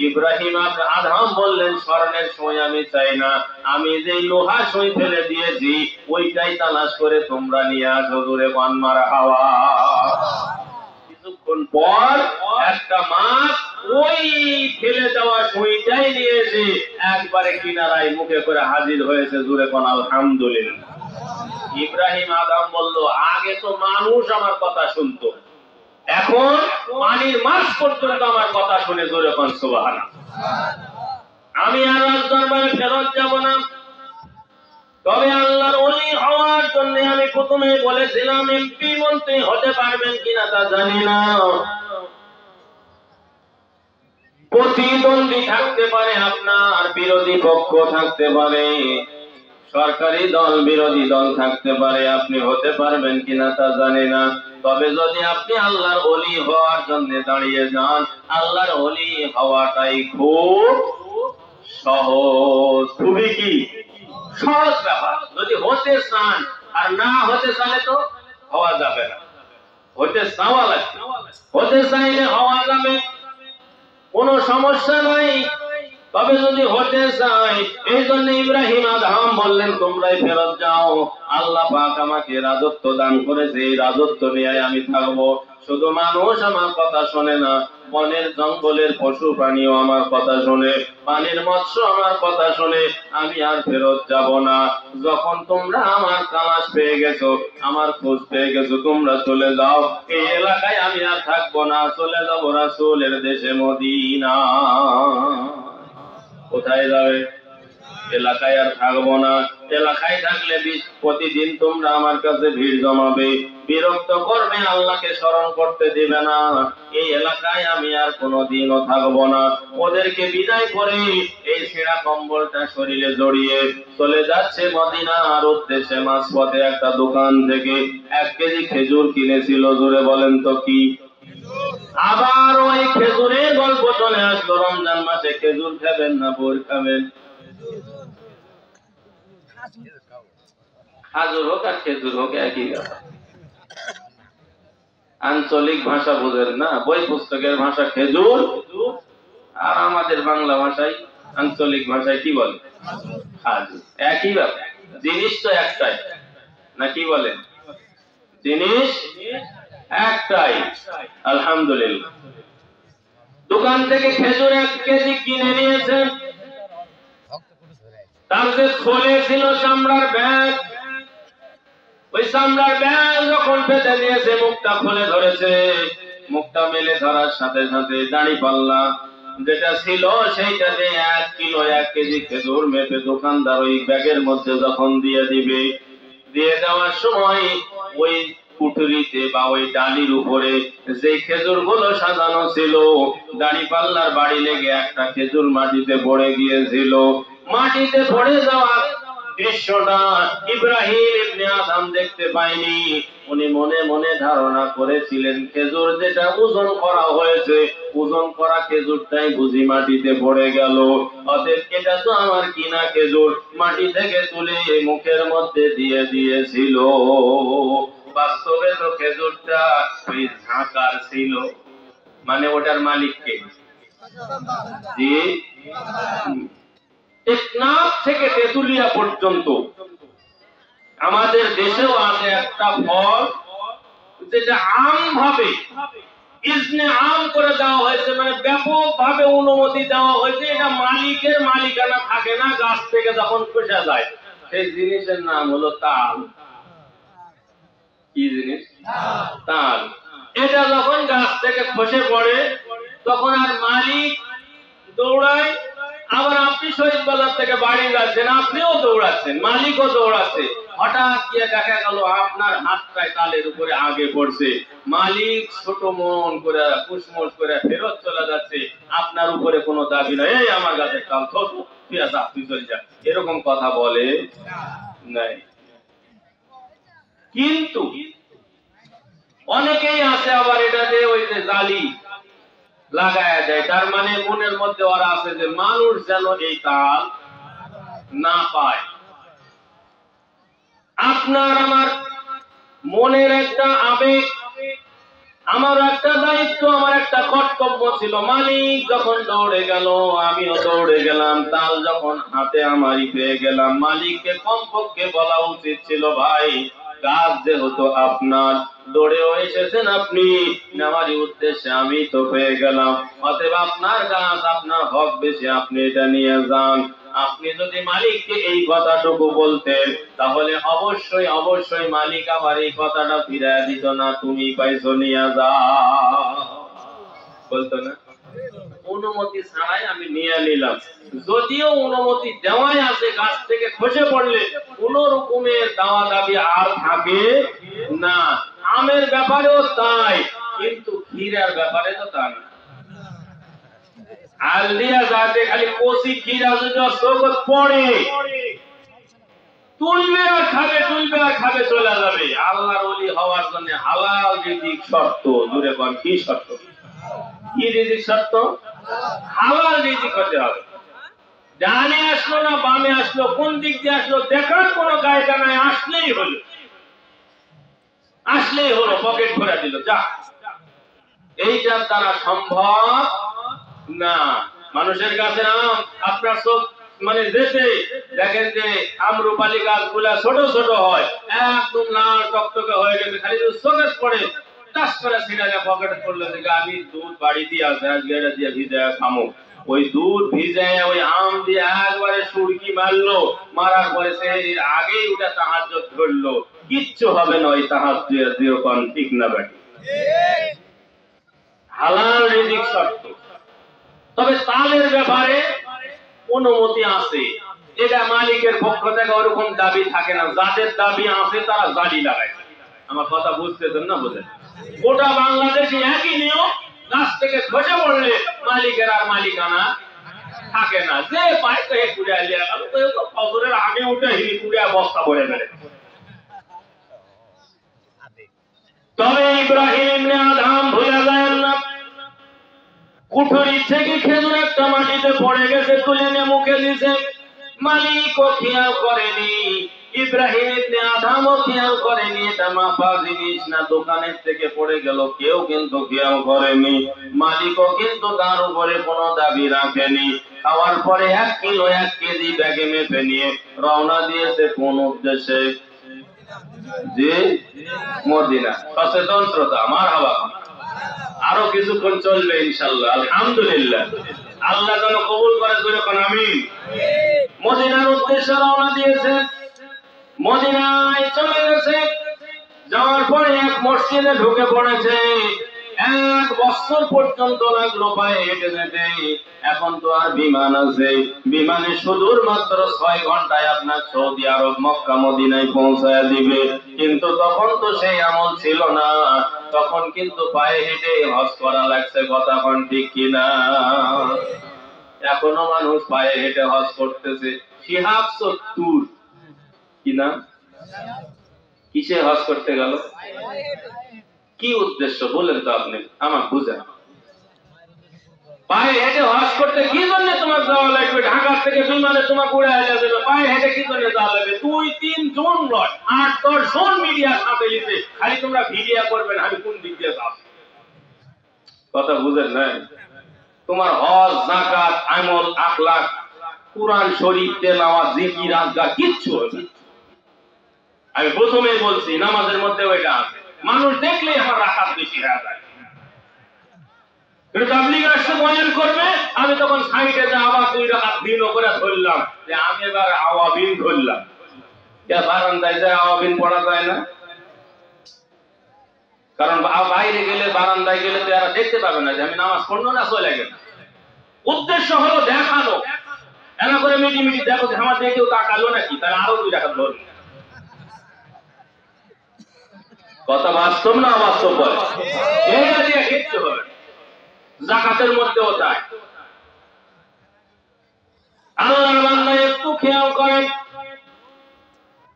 ইব্রাহিম আদম বললেন, স্বর্ণের সই আমি চাই না, আমি যে লোহা সই ফেলে দিয়েছি ওইটাই তালাশ করে তোমরা নিয়ে আসো, জুড়ে বন মারহাবা। কিছুক্ষণ পর একটা মাছ ওই ফেলে দেওয়া সইটাই নিয়েছে একবারে কিনারায় মুখে করে হাজির হয়েছে, জুড়ে কোন আলহামদুলিল্লাহ। ইব্রাহিম আদম বলল, আগে তো মানুষ আমার কথা শুনতো, এখন পানির মাছ পর্যন্ত আমার কথা শুনে, জোরে কোন সুবহানাল্লাহ। আমি আল্লাহর দরবারে ফেরত যাব না, তবে আল্লাহর ওলি হওয়ার জন্য আমি প্রথমে বলেছিলাম এমপি মন্ত্রী হতে পারবেন কিনা তা জানি না, প্রতিদ্বন্দ্বী থাকতে পারে, আপনার বিরোধী পক্ষ থাকতে পারে, সরকারি দল বিরোধী দল থাকতে পারে, আপনি হতে পারবেন কিনা তা জানি না, তবে যদি আপনি আল্লাহর ওলি হওয়ার জন্য দাঁড়িয়ে যান, আল্লাহর ওলি হওয়াটাই খুব সহজ, খুবই কি সহজ ব্যাপার। যদি হতে চান আর না হতে চাইলে তো হওয়া যাবে না, হতে চাওয়া লাগবে, হতে চাইলে হওয়া যাবে, কোনো সমস্যা নাই। তবে যদি হতে চাই, এই জন্য ইব্রাহিম আদম বললেন তোমরাই ফেরত যাও, আল্লাহ পাক আমাকে রাজত্ব দান করেছে, এই রাজত্ব নিয়ে আমি থাকবো। শুধু মানুষ আমার কথা শোনে না, বনের জঙ্গলের পশু প্রাণীও আমার কথা শোনে, পানির মৎস্য আমার কথা শোনে, আমি আর ফেরত যাব না। যখন তোমরা আমার তালাশ পেয়ে গেছো, আমার খোঁজ পেয়ে গেছো, তোমরা চলে যাও, এই এলাকায় আমি আর থাকবো না, চলে যাবো রাসূলের দেশে মদিনা। কোথায় যাবে? এলাকায় আর থাকবো না, এলাকায় থাকলে প্রতিদিন তোমরা আমার কাছে ভিড় জমাবে, বিরক্ত করবে, আল্লাহকে স্মরণ করতে দিবে না, এই এলাকায় আমি আর কোনোদিনও থাকবো না। ওদেরকে বিদায় করে এই ছেঁড়া কম্বলটা শরীরে জড়িয়ে চলে যাচ্ছে মদিনার উদ্দেশ্যে। মাঝপথে একটা দোকান থেকে 1 কেজি খেজুর কিনেছিল, জোরে বলেন তো কি? আবার ওই খেজুরের গল্প চলে আসলো, রমজান মাসে খেজুর খাবেন না বোর খাবেন? খাজুর হোক আর খেজুর হোক একই ব্যাপার। আঞ্চলিক ভাষা বুঝেন না, বই পুস্তকের ভাষা খেজুর, আর আমাদের বাংলা ভাষায় আঞ্চলিক ভাষায় কি বলে? খাজুর। একই ব্যাপার, জিনিস তো একটাই, না কি বলেন? জিনিস একটাই। আলহামদুলিল্লাহ। দোকান থেকে খেজুর 1 কেজি কিনে নিয়েছেন, তার যে থলে ছিল চামড়ার ব্যাগ, ওই চামড়ার ব্যাগ যখন পেতে দিয়েছে, মুখটা খুলে ধরেছে, মুখটা মেলে ধরার সাথে সাথে দাঁড়িপাল্লা যেটা ছিল সেইটাতে 1 কিলো 1 কেজি খেজুর মেপে দোকানদার ওই ব্যাগের মধ্যে যখন দিয়ে দিবে, দিয়ে দেওয়ার সময় ওই কুঠুরিতে বা ওই ডালির উপরে যে খেজুর গুলো সাজানো ছিল, দাঁড়িপাল্লার বাড়ি লেগে একটা খেজুর মাটিতে পড়ে গিয়েছিল। মাটিতে পড়ে যাওয়া দৃশ্যটা ইব্রাহিম ইবনে আদম দেখতে পায়নি। উনি মনে মনে ধারণা করেছিলেন খেজুর যেটা ওজন করা হয়েছে, ওজন করা খেজুরটাই বুঝি মাটিতে পড়ে গেল, অতএব এটা তো আমার কিনা খেজুর, মাটি থেকে তুলে মুখের মধ্যে দিয়ে দিয়েছিল। বাস্তবে তো খেজুরটা ওই ঝাঁকার ছিল, মানে ওটার মালিককে, জি, টেকনাফ থেকে তেতুলিয়া পর্যন্ত আমাদের দেশেও আছে একটা ফল, যেটা আম ভাবে ইজনে আম করে দেওয়া হয়েছে, মানে ব্যাপক ভাবে অনুমতি দেওয়া হয়েছে, এটা মালিকের মালিকানা থাকে না, গাছ থেকে যখন খসে যায়। সেই জিনিসের নাম হলো তাল। কি জিনিস? তাল। এটা যখন গাছ থেকে খসে পড়ে তখন আর মালিক দৌড়ায়, আবার আপনি শহীদ বাজার থেকে বাড়ি যাচ্ছেন, আপনিও দৌড়াচ্ছেন, মালিকও দৌড়াচ্ছে, হঠাৎ গিয়ে দেখা গেল আপনার হাতটায় তালের উপরে আগে পড়ছে, মালিক ছোট মন করে কুসমোস করে ফেরত চলে যাচ্ছে, আপনার উপরে কোনো দাবি নাই, এই আমার কাছে কাল তুই যা, তুই চলে যা, এরকম কথা বলে নাই। কিন্তু অনেকেই আছে আবার এটাতে ওই যে জালি লাগায় দেয়, তার মানে মনের মধ্যে ওরা আছে যে মানুষ যেন এই তাল না পায়। আপনার আমার মনের একটা আবেগ, আমার একটা দায়িত্ব, আমার একটা কর্তব্য ছিল। মালিক যখন দৌড়ে গেল আমিও দৌড়ে গেলাম, তাল যখন হাতে আমারই পেয়ে গেলাম, মালিককে কমপক্ষে বলা উচিত ছিল, ভাই কাজ যেহেতু আপনার, দৌড়েও এসেছেন আপনি, নেওয়ারই উদ্দেশ্যে আমি তো পেয়ে গেলাম, অতএব আপনার কাজ, আপনার হক বেশি, আপনি এটা নিয়ে যান। আপনি যদি মালিককে এই কথাটুকু বলতেন, তাহলে অবশ্যই অবশ্যই মালিক আবার এই কথাটা ফিরিয়ে দিত না, তুমি পাইছো নিয়ে যাও, বলতো না। অনুমতি ছাড়াই আমি নিয়ে নিলাম, যদিও অনুমতি দেওয়াই আছে, গাছ থেকে খসে পড়লে কোন রকমের দাওয়া দাবি আর থাকে না। আমের ব্যাপারেও তাই, কিন্তু ক্ষীরার ব্যাপারে তো তা না। আলদিয়া যাতে খালি কচি ক্ষীরা যদি চোখত পড়ে, তুলবে আর খাবে, তুলবে আর খাবে, চলে যাবে। আল্লাহর ওলি হওয়ার জন্য হালাল রিজিক শর্ত, দূরে কোন কি শর্ত? কি রিজিক শর্ত? হালাল রিজিক হতে হবে। ডানে আসলো না বামে আসলো, কোন দিক দিয়ে আসলো দেখার কোন কায়দা নাই, আসলেই হলো, আসলেই হলো, পকেট ভরে দিল, যা। এইটার দ্বারা সম্ভব না। মানুষের কাছে আম, আপনার চোখ মানে দেশে দেখেন যে আমরুপালি গাছগুলা ছোট ছোট হয়, একদম লাল টকটকে হয়ে গেছে, খালি চোখে পড়ে টাস করে ছিঁড়া পকেটে পড়লো, যে আমি দুধ বাড়ি দিয়ে আসে আজকে এটা দিয়ে ভিজায় খামো। ওই দুধ ভিজায় ওই আম দিয়ে একবারে সুরকি মারলো, মারার পরে সে আগেই ওটা তাহাজ্জুদ ধরলো, কিচ্ছু হবে না। ওই তাহাজ্জুদ যেরকম ঠিক না বাকি হালাল রিজিক শর্ত। তবে তালের ব্যাপারে অনুমতি আছে, এটা মালিকের পক্ষ থেকে ওরকম দাবি থাকে না। যাদের দাবি আছে তারা জালি লাগায়। আমার কথা বুঝতেছেন না? বুঝেন? গোটা বাংলাদেশে একই নিয়ম, গাছ থেকে খসে পড়লে মালিকের আর মালিকানা থাকে না, যে পায় তো কুড়িয়া লিয়া গেল, তো ফজরের আগে উঠে হিলি কুড়িয়া বস্তা ভরে ফেলে। তবে ইব্রাহিম ইবনে আদম ভুলে যায় না, কুঠুরি থেকে খেজুর একটা মাটিতে পড়ে গেছে, তুলে নিয়ে মুখে দিছে, মালিকও খেয়াল করেনি, ইব্রাহিম ইবনে আদমও খেয়াল করেনি, এটা মাপা জিনিস না, দোকানের থেকে পড়ে গেল, কেউ কিন্তু খেয়াল করেনি, মালিকও কিন্তু তার উপরে কোনো দাবি রাখেনি। খাওয়ার পরে 1 কিলো 1 কেজি ব্যাগে মেপে নিয়ে রওনা দিয়েছে কোন উদ্দেশ্যে? যে মদিনা। সচেতন শ্রোতা, মারহাবা। আরো কিছুক্ষণ চলবে ইনশাআল্লাহ, আলহামদুলিল্লাহ। আল্লাহ যেন কবুল করে, যখন আমিন। মদিনার উদ্দেশ্যে রওনা দিয়েছে, মদিনায় চলে গেছে, যাওয়ার পরে এক মসজিদে ঢুকে পড়েছে। 1 বছর পর্যন্ত লাগলো পায়ে হেঁটে যেতে। এখন তো আর বিমান আছে, বিমানে সুদূর মাত্র 6 ঘন্টায় আপনার সৌদি আরব মক্কা মদিনায় পৌঁছায় দিবে। কিন্তু তখন তো সেই আমল ছিল না, তখন কিন্তু পায়ে হেঁটে হজ করা লাগছে, কথা কোন ঠিক কিনা? এখনো মানুষ পায়ে হেঁটে হজ করতেছে। শিহাব 70 কিনা কিসে হজ করতে গেল? কি উদ্দেশ্য বলেন তো আপনি, আমার বুঝেন। পায়ে হেঁটে হজ করতে কি জন্য তোমার যাওয়া লাগবে? ঢাকা থেকে বিমানে তোমার উড়ে আসা যাবে, পায়ে হেঁটে কি জন্য যাওয়া লাগবে? 2-3 জন নয়, 8-10 জন মিডিয়া সাথে নিতে, খালি তোমরা ভিডিও করবেন আমি কোন দিক দিয়ে যাব। কথা বুঝেন না? তোমার হজ, যাকাত, আমল, আখলাক, কুরআন শরীফ, তেলাওয়াত, জিকির, আজকার কিচ্ছু হবে না। আমি প্রথমেই বলছি, নামাজের মধ্যে ওইটা আছে, মানুষ দেখলেই আমার রাকাত বেশি হয়ে যায়। তাবলীগ আসছে বয়ান করবে, আমি তখন সাইডে যা আবার 2 রাকাত দিন করে ধরলাম, যে আমি এবার আওয়াবিন ধরলাম। বারান্দায় যায় আওয়াবিন পড়া যায় না, কারণ বাইরে গেলে, বারান্দায় গেলে তো এরা দেখতে পাবে না যে আমি নামাজ পড়লো না, চলে গেল। উদ্দেশ্য হলো দেখানো, এরা করে মিটি মিটি দেখো যে আমার দিকে কেউ তাকালো নাকি, তাহলে আরো 2 রাকাত ধরবে। কথা বাস্তব না অবাস্তব বলে? এটা দিয়ে কিচ্ছু হবে না। যাকাতের মধ্যেও তাই। আল্লাহর বান্দা একটু খেয়াল করেন,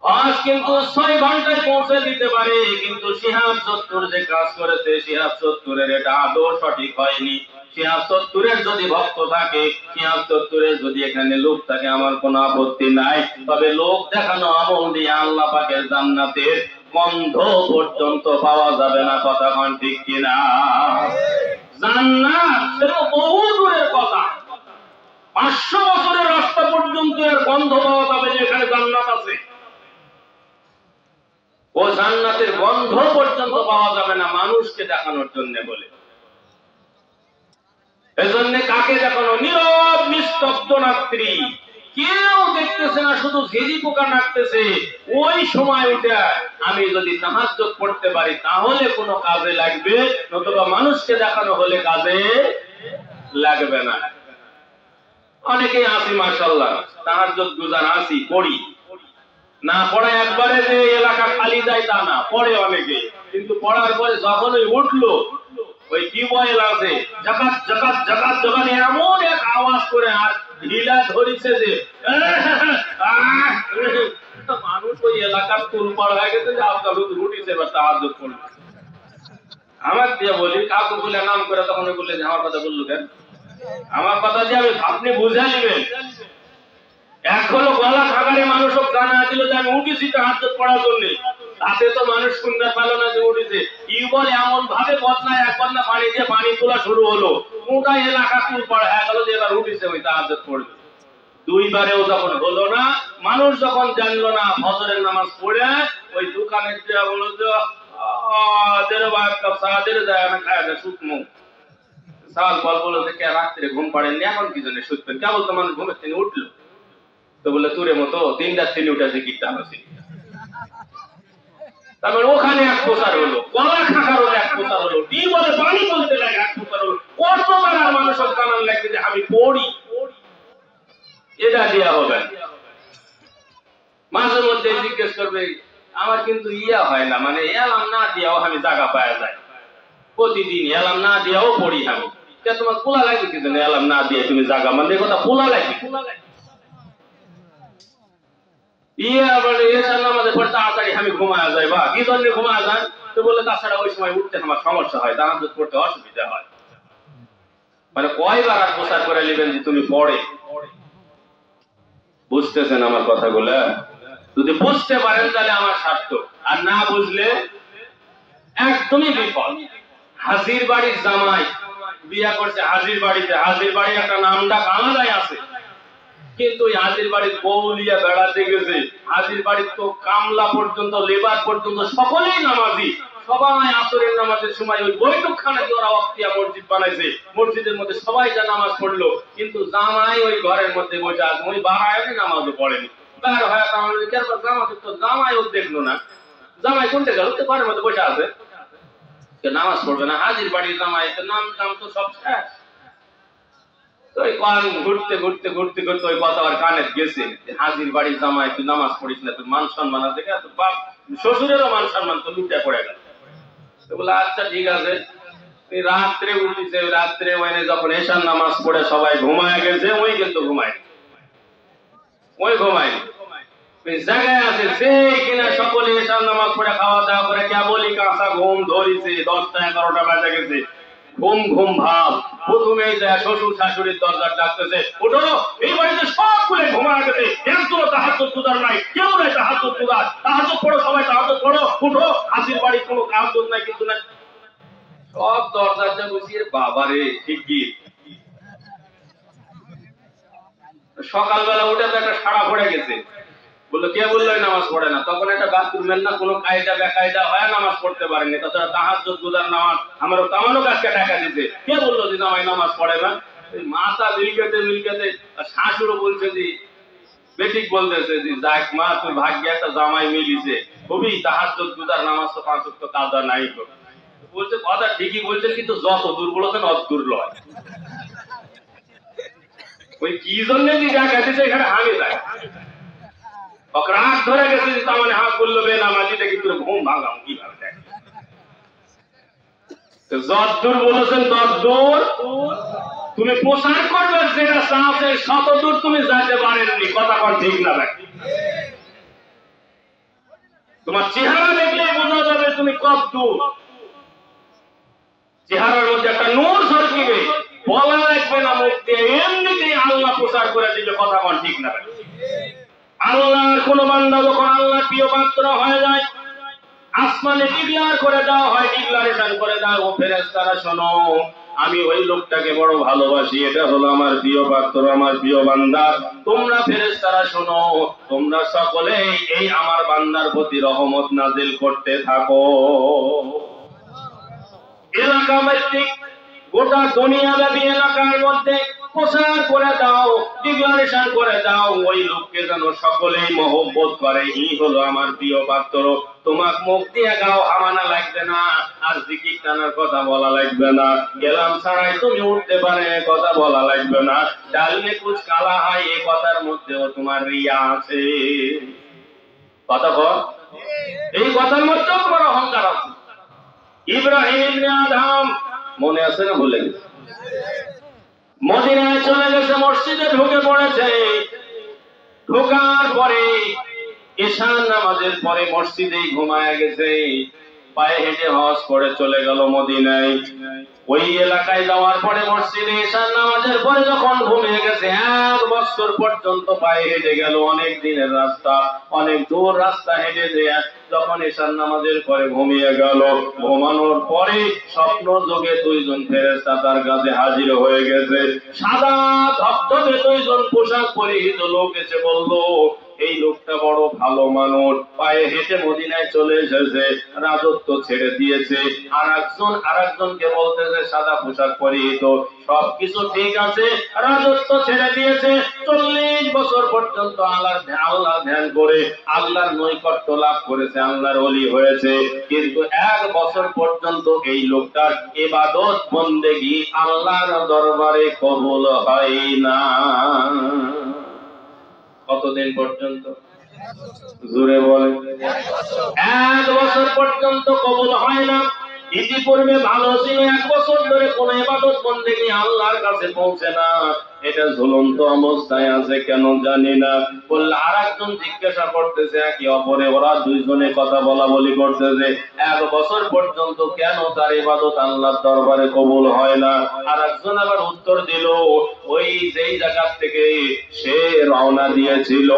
আজ কিন্তু 6 ঘন্টায় পৌঁছে দিতে পারে, কিন্তু শিহাব 70 যে কাজ করেছে, শিহাব 70-এর এটা আদৌ সঠিক হয়নি। শিহাব 70-এর যদি ভক্ত থাকে, শিহাব 70-এর যদি এখানে লোক থাকে, আমার কোনো আপত্তি নাই। তবে লোক দেখানো আমল দিয়ে আল্লাহ পাকের জান্নাতের গন্ধ পর্যন্ত পাওয়া যাবে না। কথা কোন ঠিক কিনা? জান্নাত সেটা বহু দূরের কথা, 500 বছরের রাস্তা পর্যন্ত এর গন্ধ পাওয়া যাবে যে এখানে জান্নাত আছে। ও জান্নাতের গন্ধ পর্যন্ত পাওয়া যাবে না মানুষকে দেখানোর জন্য বলে। এজন্য কাকে দেখানো? নীরব নিস্তব্ধ রাত্রি, কেউ দেখতেছে না, শুধু ঝিঝি পোকা ডাকতেছে। ওই সময় উঠে আমি যদি তাহাজ্জুদ পড়তে পারি তাহলে কোনো কাজে লাগবে, নতুবা মানুষকে দেখানো হলে কাজে লাগবে না। অনেকেই আসি মাশাআল্লাহ, তাহাজ্জুদ গুজার আসি, পড়ি না, পড়া একবারে যে এলাকা খালি যায় তা না, পড়ে অনেকে, কিন্তু পড়ার পরে যখন ওই উঠলো, ওই টিউবওয়েল আছে, জাকাত জাকাত জাকাত জাকাত এমন এক আওয়াজ করে আর ঢিলা ধরিছে যে মানুষ ওই এলাকার তুলপাড় হয়ে গেছে যে আপনার রুটিছে এবার তাহাজ্জুদ পড়বে। আমার দিয়ে বলি, কাউকে বলে নাম করে, তখন বললে যে আমার কথা বললো কেন? আমার কথা দিয়ে আপনি বুঝে নেবেন। এক হলো গলা খাগারে মানুষ জানা দিল যে আমি উঠেছি তাহাজ্জুদ পড়ার জন্য, তাতে তো মানুষ শুনতে পেল না যে উঠেছে। টিউবওয়েল এমন ভাবে বদলায়, একবার না পানি দিয়ে পানি তোলা শুরু হলো, গোটা এলাকা তুলপাড় হয়ে গেল যে এবার উঠেছে ওই তাহাজ্জুদ পড়বে। দুইবারেও যখন হলো না, মানুষ যখন জানলো না, ফজরের নামাজ পড়ে ওই দোকানে যা বলল যে শুকনো সাল বল বলো যে কে রাত্রে ঘুম পাড়েননি, এখন কি জন্য শুধবেন? কেবল তো মানুষ ঘুমের থেকে উঠলো, তো বলে তোরে মতো 3টার থেকে উঠে জিকিরটা হচ্ছে। তারপর ওখানে এক প্রচার হলো, গলা খাকার এক প্রচার হলো, টিউবওয়েলে পানি বলতে লাগে এক প্রচার হলো। কতবার আর মানুষ জানার লাগবে যে আমি পড়ি, এটা দেওয়া হবে। মাঝে মধ্যে জিজ্ঞেস করবে, আমার কিন্তু ইয়া হয় না, মানে এলাম না দিয়াও আমি জায়গা পাওয়া যায়, প্রতিদিন এলাম না দিয়াও পড়ি আমি। তোমার পোলা লাগে কি জন্য এলাম না দিয়ে তুমি জায়গা, মানে কথা পোলা লাগে, পোলা লাগে তাড়াতাড়ি আমি ঘুমায় যাই, বা কি জন্য ঘুমায় যান? তো বলে তাছাড়া ওই সময় উঠতে আমার সমস্যা হয়, তাহাজ্জুদ পড়তে অসুবিধা হয়। মানে কয়বার আর প্রচার করে নেবেন যে তুমি পড়ে? বুঝতেছেন আমার কথাগুলো? যদি বুঝতে পারেন তাহলে আমার স্বার্থ, আর না বুঝলে একদমই বিফল। হাজির বাড়ির জামাই বিয়া করছে হাজির বাড়িতে, হাজির বাড়ি একটা নামডাক আলাদাই আছে, কিন্তু ওই হাজির বাড়ির বউলিয়া বেড়াতে গেছে। হাজির বাড়ির তো কামলা পর্যন্ত, লেবার পর্যন্ত সকলেই নামাজি, সবাই আসরের নামাজের সময় ওই বৈঠকখানাকে ওরা অক্তিয়া মসজিদ বানাইছে, মসজিদের মধ্যে সবাই যা নামাজ পড়লো, কিন্তু জামাই ওই ঘরের মধ্যে বসে আছে, ওই বাড়ায় নামাজও পড়েনি। বের হয়ে জামাতে তো জামাইও দেখলো না, জামাই কোনটা গেল, তো ঘরের মধ্যে বসে আছে, নামাজ পড়বে না। হাজির বাড়ির জামাই নাম নাম তো সব শেষ। ঘুরতে ঘুরতে ঘুরতে ঘুরতে ওই কথা আর কানে গেছে, হাজির বাড়ির জামাই তুই নামাজ পড়িস না, তুই মান সম্মান আছে, বাপ শ্বশুরেরও মান সম্মান তো লুটে পড়ে গেল। তো বলে আচ্ছা ঠিক আছে। রাত্রে উঠিছে, রাত্রে মানে যখন এশার নামাজ পড়ে সবাই ঘুমায় গেছে, ওই কিন্তু ঘুমায়, ওই ঘুমায় জায়গায় আছে যে কিনা সকলে এশার নামাজ পড়ে খাওয়া দাওয়া করে কেবলই কাঁচা ঘুম ধরিছে, 10টা 11টা বাজে গেছে, ঘুম ঘুম ভাব। প্রথমেই যায় শ্বশুর শাশুড়ির দরজা ডাকতেছে, ওঠো, এই বাড়িতে সব খুলে ঘুমায় গেছে, একজন তাহাজ্জুদ গুজার নাই, কেউ নাই তাহাজ্জুদ গুজার, তাহাজ্জুদ পড়ো সবাই, তাহাজ্জুদ পড়ো, উঠো, হাসির বাড়ির কোনো তাহাজ্জুদ নাই, কিন্তু নাই। সব দরজাটা বুঝিয়ে বাবারে ঠিকই। সকালবেলা উঠে তো একটা সাড়া পড়ে গেছে, বললো কে বললো নামাজ পড়ে না? তখন একটা বাথরুমের না কোনো কায়দা বেকায়দা হয় নামাজ পড়তে পারেনি, তাছাড়া তাহাজ্জুদ গুজার নামাজ আমারও তামানো কাজকে টাকা দিতে, কে বললো যে জামাই নামাজ পড়ে না? মাথা মিলকেতে মিলকেতে শাশুড়ও বলছে যে বেঠিক বলতেছে যে যাক মা তুই ভাগ্যে একটা জামাই মিলিছে, খুবই তাহাজ্জুদ গুজার নামাজ তো 5 ওয়াক্ত কাজা নাই তো। বলছে কথা ঠিকই বলছেন, কিন্তু যত দূর বলেছেন অত দূর লয়। ওই কি জন্য যে জায়গা দিচ্ছে এখানে হামি যায়, রাত ধরে গেছে, তার মানে হাত বললো বে নামাজিটা কিন্তু ঘুম ভাঙাম কিভাবে দেখ যতদূর বলেছেন ততদূর তুমি প্রচার করবে, যেটা চাচ্ছে শতদূর তুমি যাইতে পারেননি। কথা কন ঠিক না ভাই? তোমার চেহারা দেখলে বোঝা যাবে তুমি কত দূর। চেহারার মধ্যে একটা নূর ঝলকিবে, বলা লাগবে না মুখ দিয়ে, এমনিতেই আল্লাহ প্রচার করে দিবে। কথা কন ঠিক না ভাই? আল্লাহর কোন বান্দা যখন আল্লাহ প্রিয় পাত্র হয়ে যায়, আসমানে ডিক্লার করে দেওয়া হয়, ডিক্লারেশন করে দেওয়া, ও ফেরেশতারা শোনো, আমি ওই লোকটাকে বড় ভালোবাসি, এটা হলো আমার প্রিয় পাত্র, আমার প্রিয় বান্দা। তোমরা ফেরেশতারা শোনো, তোমরা সকলে এই আমার বান্দার প্রতি রহমত নাজিল করতে থাকো। এলাকা ভিত্তিক গোটা দুনিয়াব্যাপী এলাকার মধ্যে প্রচার করে দাও, ডিক্লারেশন করে দাও, ওই লোককে যেন সকলেই মহব্বত করে, এই হলো আমার প্রিয় পাত্র। তোমাক মুখ দিয়ে গাও হামানা লাগবে না, আর জিকির টানার কথা বলা লাগবে না, গেলাম ছাড়াই তুমি উঠতে পারে কথা বলা লাগবে না, ডালমে কুছ কালা হয় এই কথার মধ্যেও তোমার রিয়া আছে। কথা বল, এই কথার মধ্যেও তোমার অহংকার আছে। ইব্রাহিম ইবনে আদম মনে আছে না ভুলে গেছে? মদিনায় চলে গেছে, মসজিদে ঢুকে পড়েছে। ঢোকার পরে ঈশান নামাজের পরে মসজিদেই ঘুমায় গেছে, পায়ে হেঁটে হজ করে চলে গেল মদিনায়। ওই এলাকায় যাওয়ার পরে মসজিদে ঈশান নামাজের পরে যখন ঘুমিয়ে গেছে, 1 বছর পর্যন্ত পায়ে হেঁটে গেল, অনেক দিনের রাস্তা, অনেক দূর রাস্তা হেঁটে দিয়ে যখন ঈশান নামাজের পরে ঘুমিয়ে গেল, ঘুমানোর পরে স্বপ্ন যোগে 2 জন ফেরেশতা তার কাছে হাজির হয়ে গেছে। সাদা ধবধবে 2 জন পোশাক পরিহিত লোক এসে বলল, এই লোকটা বড় ভালো মানুষ, পায়ে হেঁটে মদিনায় চলে এসেছে, রাজত্ব ছেড়ে দিয়েছে। আরেকজনকে বলতেছে সাদা পোশাক পরিহিত, সবকিছু ঠিক আছে, রাজত্ব ছেড়ে দিয়েছে, 40 বছর পর্যন্ত আল্লাহ ধ্যান করে আল্লাহর নৈকট্য লাভ করেছে, আল্লাহর ওলি হয়েছে, কিন্তু 1 বছর পর্যন্ত এই লোকটার ইবাদত বন্দেগী আল্লাহর দরবারে কবুল হয় না। কতদিন পর্যন্ত? জোরে বলেন। 1 বছর পর্যন্ত কবুল হয় না। ইতিপূর্বে ভালো ছিল, 1 বছর ধরে কোন ইবাদত বন্দেগী আল্লাহর কাছে পৌঁছে না, এটা ঝুলন্ত অবস্থায় আছে, কেন জানি না। বললে আরেকজন জিজ্ঞাসা করতেছে একে অপরে, ওরা 2 জনে কথা বলা বলি করতেছে, 1 বছর পর্যন্ত কেন তার ইবাদত আল্লাহর দরবারে কবুল হয় না। আরেকজন আবার উত্তর দিল, ওই যেই জায়গা থেকে সে রওনা দিয়েছিল,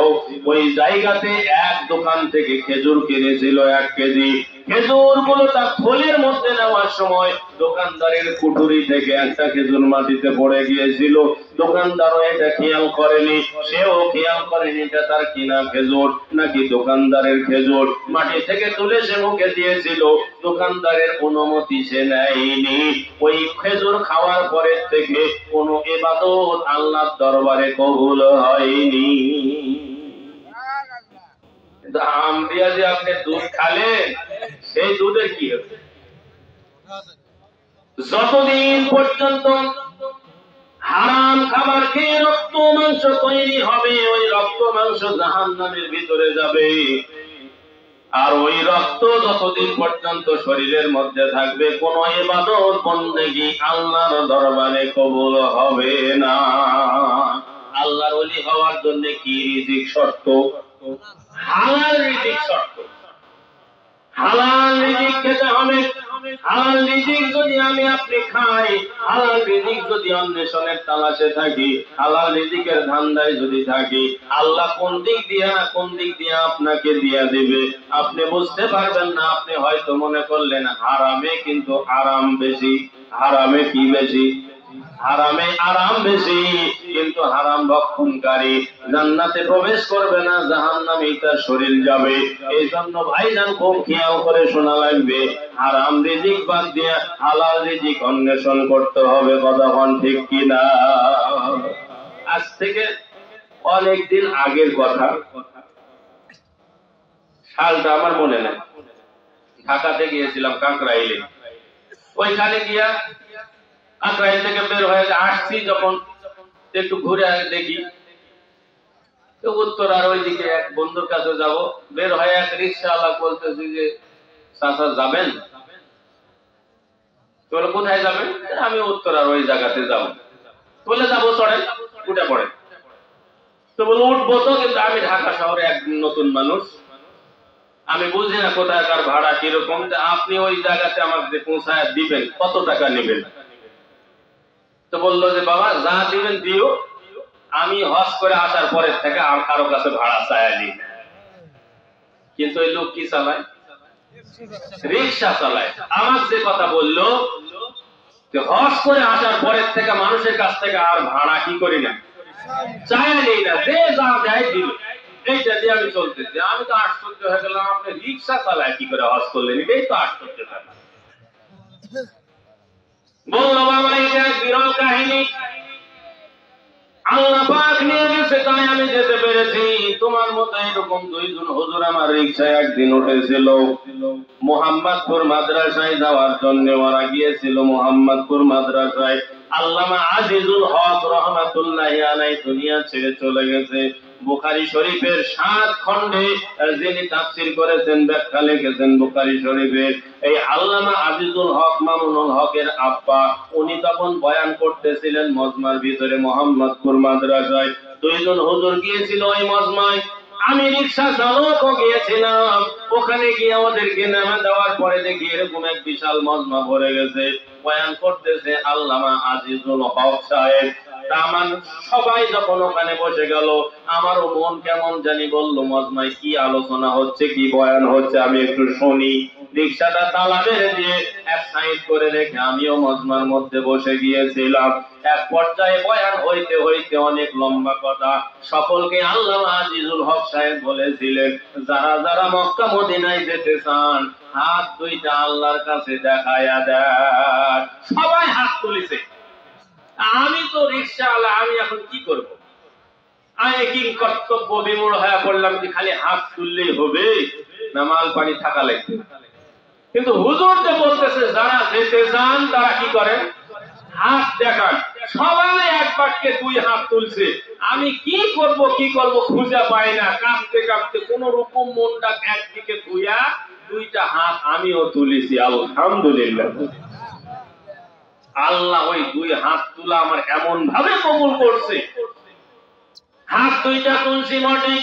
ওই জায়গাতে এক দোকান থেকে খেজুর কিনেছিল 1 কেজি। খেজুর গুলো তার থলের মধ্যে নেওয়ার সময় দোকানদারের কুঠুরি থেকে একটা খেজুর মাটিতে পড়ে গিয়েছিল। দোকানদারও এটা খেয়াল করেনি, সেও খেয়াল করেনি এটা তার কিনা খেজুর নাকি দোকানদারের খেজুর। মাটি থেকে তুলে সে মুখে দিয়েছিল, দোকানদারের অনুমতি সে নেয়নি। ওই খেজুর খাওয়ার পরের থেকে কোনো ইবাদত আল্লাহর দরবারে কবুল হয়নি। আম দিয়া যে আপনি দুধ খালেন, সেই দুধের কি হবে? যতদিন পর্যন্ত হারাম খাবার খেয়ে রক্ত মাংস তৈরি হবে, ওই রক্ত মাংস জাহান্নামের ভিতরে যাবে। আর ওই রক্ত যতদিন পর্যন্ত শরীরের মধ্যে থাকবে, কোন ইবাদত বন্দেগী আল্লাহর দরবারে কবুল হবে না। আল্লাহর ওলি হওয়ার জন্য কি রিজিক শর্ত? হালাল রিজিক শর্ত। হালাল রিজিক খেতে হবে। হালাল রিজিক যদি আমি আপনি খাই, হালাল রিজিক যদি অন্বেষণের তালাশে থাকি, হালাল রিজিকের ধান্দায় যদি থাকি, আল্লাহ কোন দিক দিয়ে না কোন দিক দিয়ে আপনাকে দিয়ে দিবে আপনি বুঝতে পারবেন না। আপনি হয়তো মনে করলেন হারামে কিন্তু আরাম বেশি। হারামে কি বেশি? হারামে আরাম বেশি, কিন্তু হারাম ভক্ষণকারী জান্নাতে প্রবেশ করবে না, জাহান্নামে তার শরীর যাবে। এই জন্য ভাইজান খুব খেয়াল করে শোনা লাগবে, হারাম রিজিক বাদ দিয়ে হালাল রিজিক অন্বেষণ করতে হবে। কতক্ষণ ঠিক কিনা? আজ থেকে অনেকদিন আগের কথা, সালটা আমার মনে নাই, ঢাকাতে গিয়েছিলাম কাকরাইলে। ওইখানে গিয়া কাকরাইল থেকে বের হয়ে আসছি, যখন একটু ঘুরে দেখি উত্তর আর ওইদিকে এক বন্ধুর কাছে যাব, বের হয়ে এক রিক্সাওয়ালা বলতেছি যে চাচা যাবেন? তো বলে কোথায় যাবেন? আমি উত্তরার ওই জায়গাতে যাবো। বলে যাবো, চড়েন, উঠে পড়ে। তো বলে উঠবো তো, কিন্তু আমি ঢাকা শহরে এক নতুন মানুষ, আমি বুঝি না কোথাকার ভাড়া কিরকম, আপনি ওই জায়গাতে আমাকে পৌঁছায় দিবেন, কত টাকা নেবেন? তো বললো যে বাবা যা দিবেন দিও, আমি হজ করে আসার পরের থেকে আর কারো কাছে ভাড়া চাই নি। কিন্তু ওই লোক কি চালায়? রিক্সা চালায়। আমার যে কথা বললো যে হজ করে আসার পরের থেকে মানুষের কাছ থেকে আর ভাড়া কি করি না, চাই নেই না, যে যা দেয় দিল, এইটা দিয়ে আমি চলতেছি। আমি তো আশ্চর্য হয়ে গেলাম, আপনি রিক্সা চালায় কি করে হজ করলেন? এটাই তো আশ্চর্য। বললো বাবা এটা বিরল কাহিনী, আল্লাহ পাক নিয়ে গেছে তাই আমি যেতে পেরেছি। তোমার মতো এরকম দুইজন হুজুর আমার রিকশায় একদিন উঠেছিল, মোহাম্মদপুর মাদ্রাসায় যাওয়ার জন্য ওরা গিয়েছিল। মোহাম্মদপুর মাদ্রাসায় আল্লামা আজিজুল হক রহমাতুল্লাহি আলাইহি দুনিয়া ছেড়ে চলে গেছে। বুখারী শরীফের 7 খণ্ডে যিনি তাফসীর করেছেন, ব্যাখ্যা লিখেছেন বুখারী শরীফের, এই আল্লামা আজিজুল হক মামুনুল হকের আব্বা, উনি তখন বয়ান করতেছিলেন মজমার ভিতরে মোহাম্মদপুর মাদ্রাসায়। দুইজন হুজুর গিয়েছিল ওই মজমায়, আমি রিকশা চালকও গিয়েছিলাম। ওখানে গিয়ে ওদেরকে নামে দেওয়ার পরে দেখি এরকম এক বিশাল মজমা ভরে গেছে, বয়ান করতেছে আল্লামা আজিজুল হক সাহেব। আমার সবাই যখন ওখানে বসে গেল, আমারও মন কেমন জানি বললো মজমায় কি আলোচনা হচ্ছে, কি বয়ান হচ্ছে, আমি একটু শুনি। রিকশাটা তালা মেরে দিয়ে এক সাইড করে রেখে আমিও মজমার মধ্যে বসে গিয়েছিলাম। এক পর্যায়ে বয়ান হইতে হইতে অনেক লম্বা কথা, সকলকে আল্লামা আজিজুল হক সাহেব বলেছিলেন যারা যারা মক্কা মদিনায় যেতে চান হাত দুইটা আল্লাহর কাছে দেখায়া দেন। সবাই হাত তুলেছে। আমি তো রিকশাওয়ালা, আমি এখন কি করব? আমি কি কর্তব্য বিমূঢ় হয়ে পড়লাম যে খালি হাত তুললেই হবে, না মাল পানি থাকা লাগবে? কিন্তু হুজুর যে বলতেছে যারা যেতে চান তারা কি করেন? হাত দেখান। সবাই এক বাক্যে 2 হাত তুলছে। আমি কি করব খুঁজে পাই না, কাঁপতে কাঁপতে কোন রকম মনটা একদিকে ধুইয়া 2টা হাত আমিও তুলেছি। আলহামদুলিল্লাহ, আল্লাহ ওই 2 হাত তুলা আমার এমন ভাবে কবুল করছে। হাত 2টা তুলছি মোটে,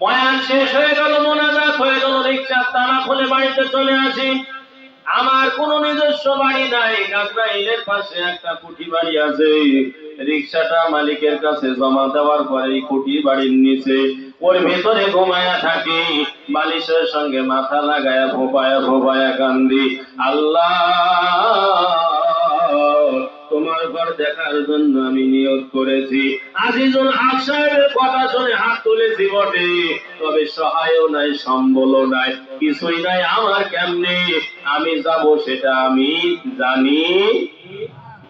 বয়ান শেষ হয়ে গেল, মোনাজাত হয়ে গেল, রিকশা তালা খুলে বাড়িতে চলে আসি। আমার কোনো নিজস্ব বাড়ি নাই, কাকরাইলের পাশে একটা কুঠি বাড়ি আছে। রিকশাটা মালিকের কাছে জমা দেওয়ার পরে কুঠি বাড়ির নিচে ওর ভেতরে ঘুমায়া থাকি, বালিশের সঙ্গে মাথা লাগায়া ফোপায়া ফোপায়া কান্দি, আল্লাহ তোমার ঘর দেখার জন্য আমি নিয়ত করেছি। আজিজুল হক সাহেবের কথা শুনে হাত তুলেছি বটে, তবে সহায়ও নাই, সম্বলও নাই, কিছুই নাই। আমার কেমনে আমি যাব সেটা আমি জানি।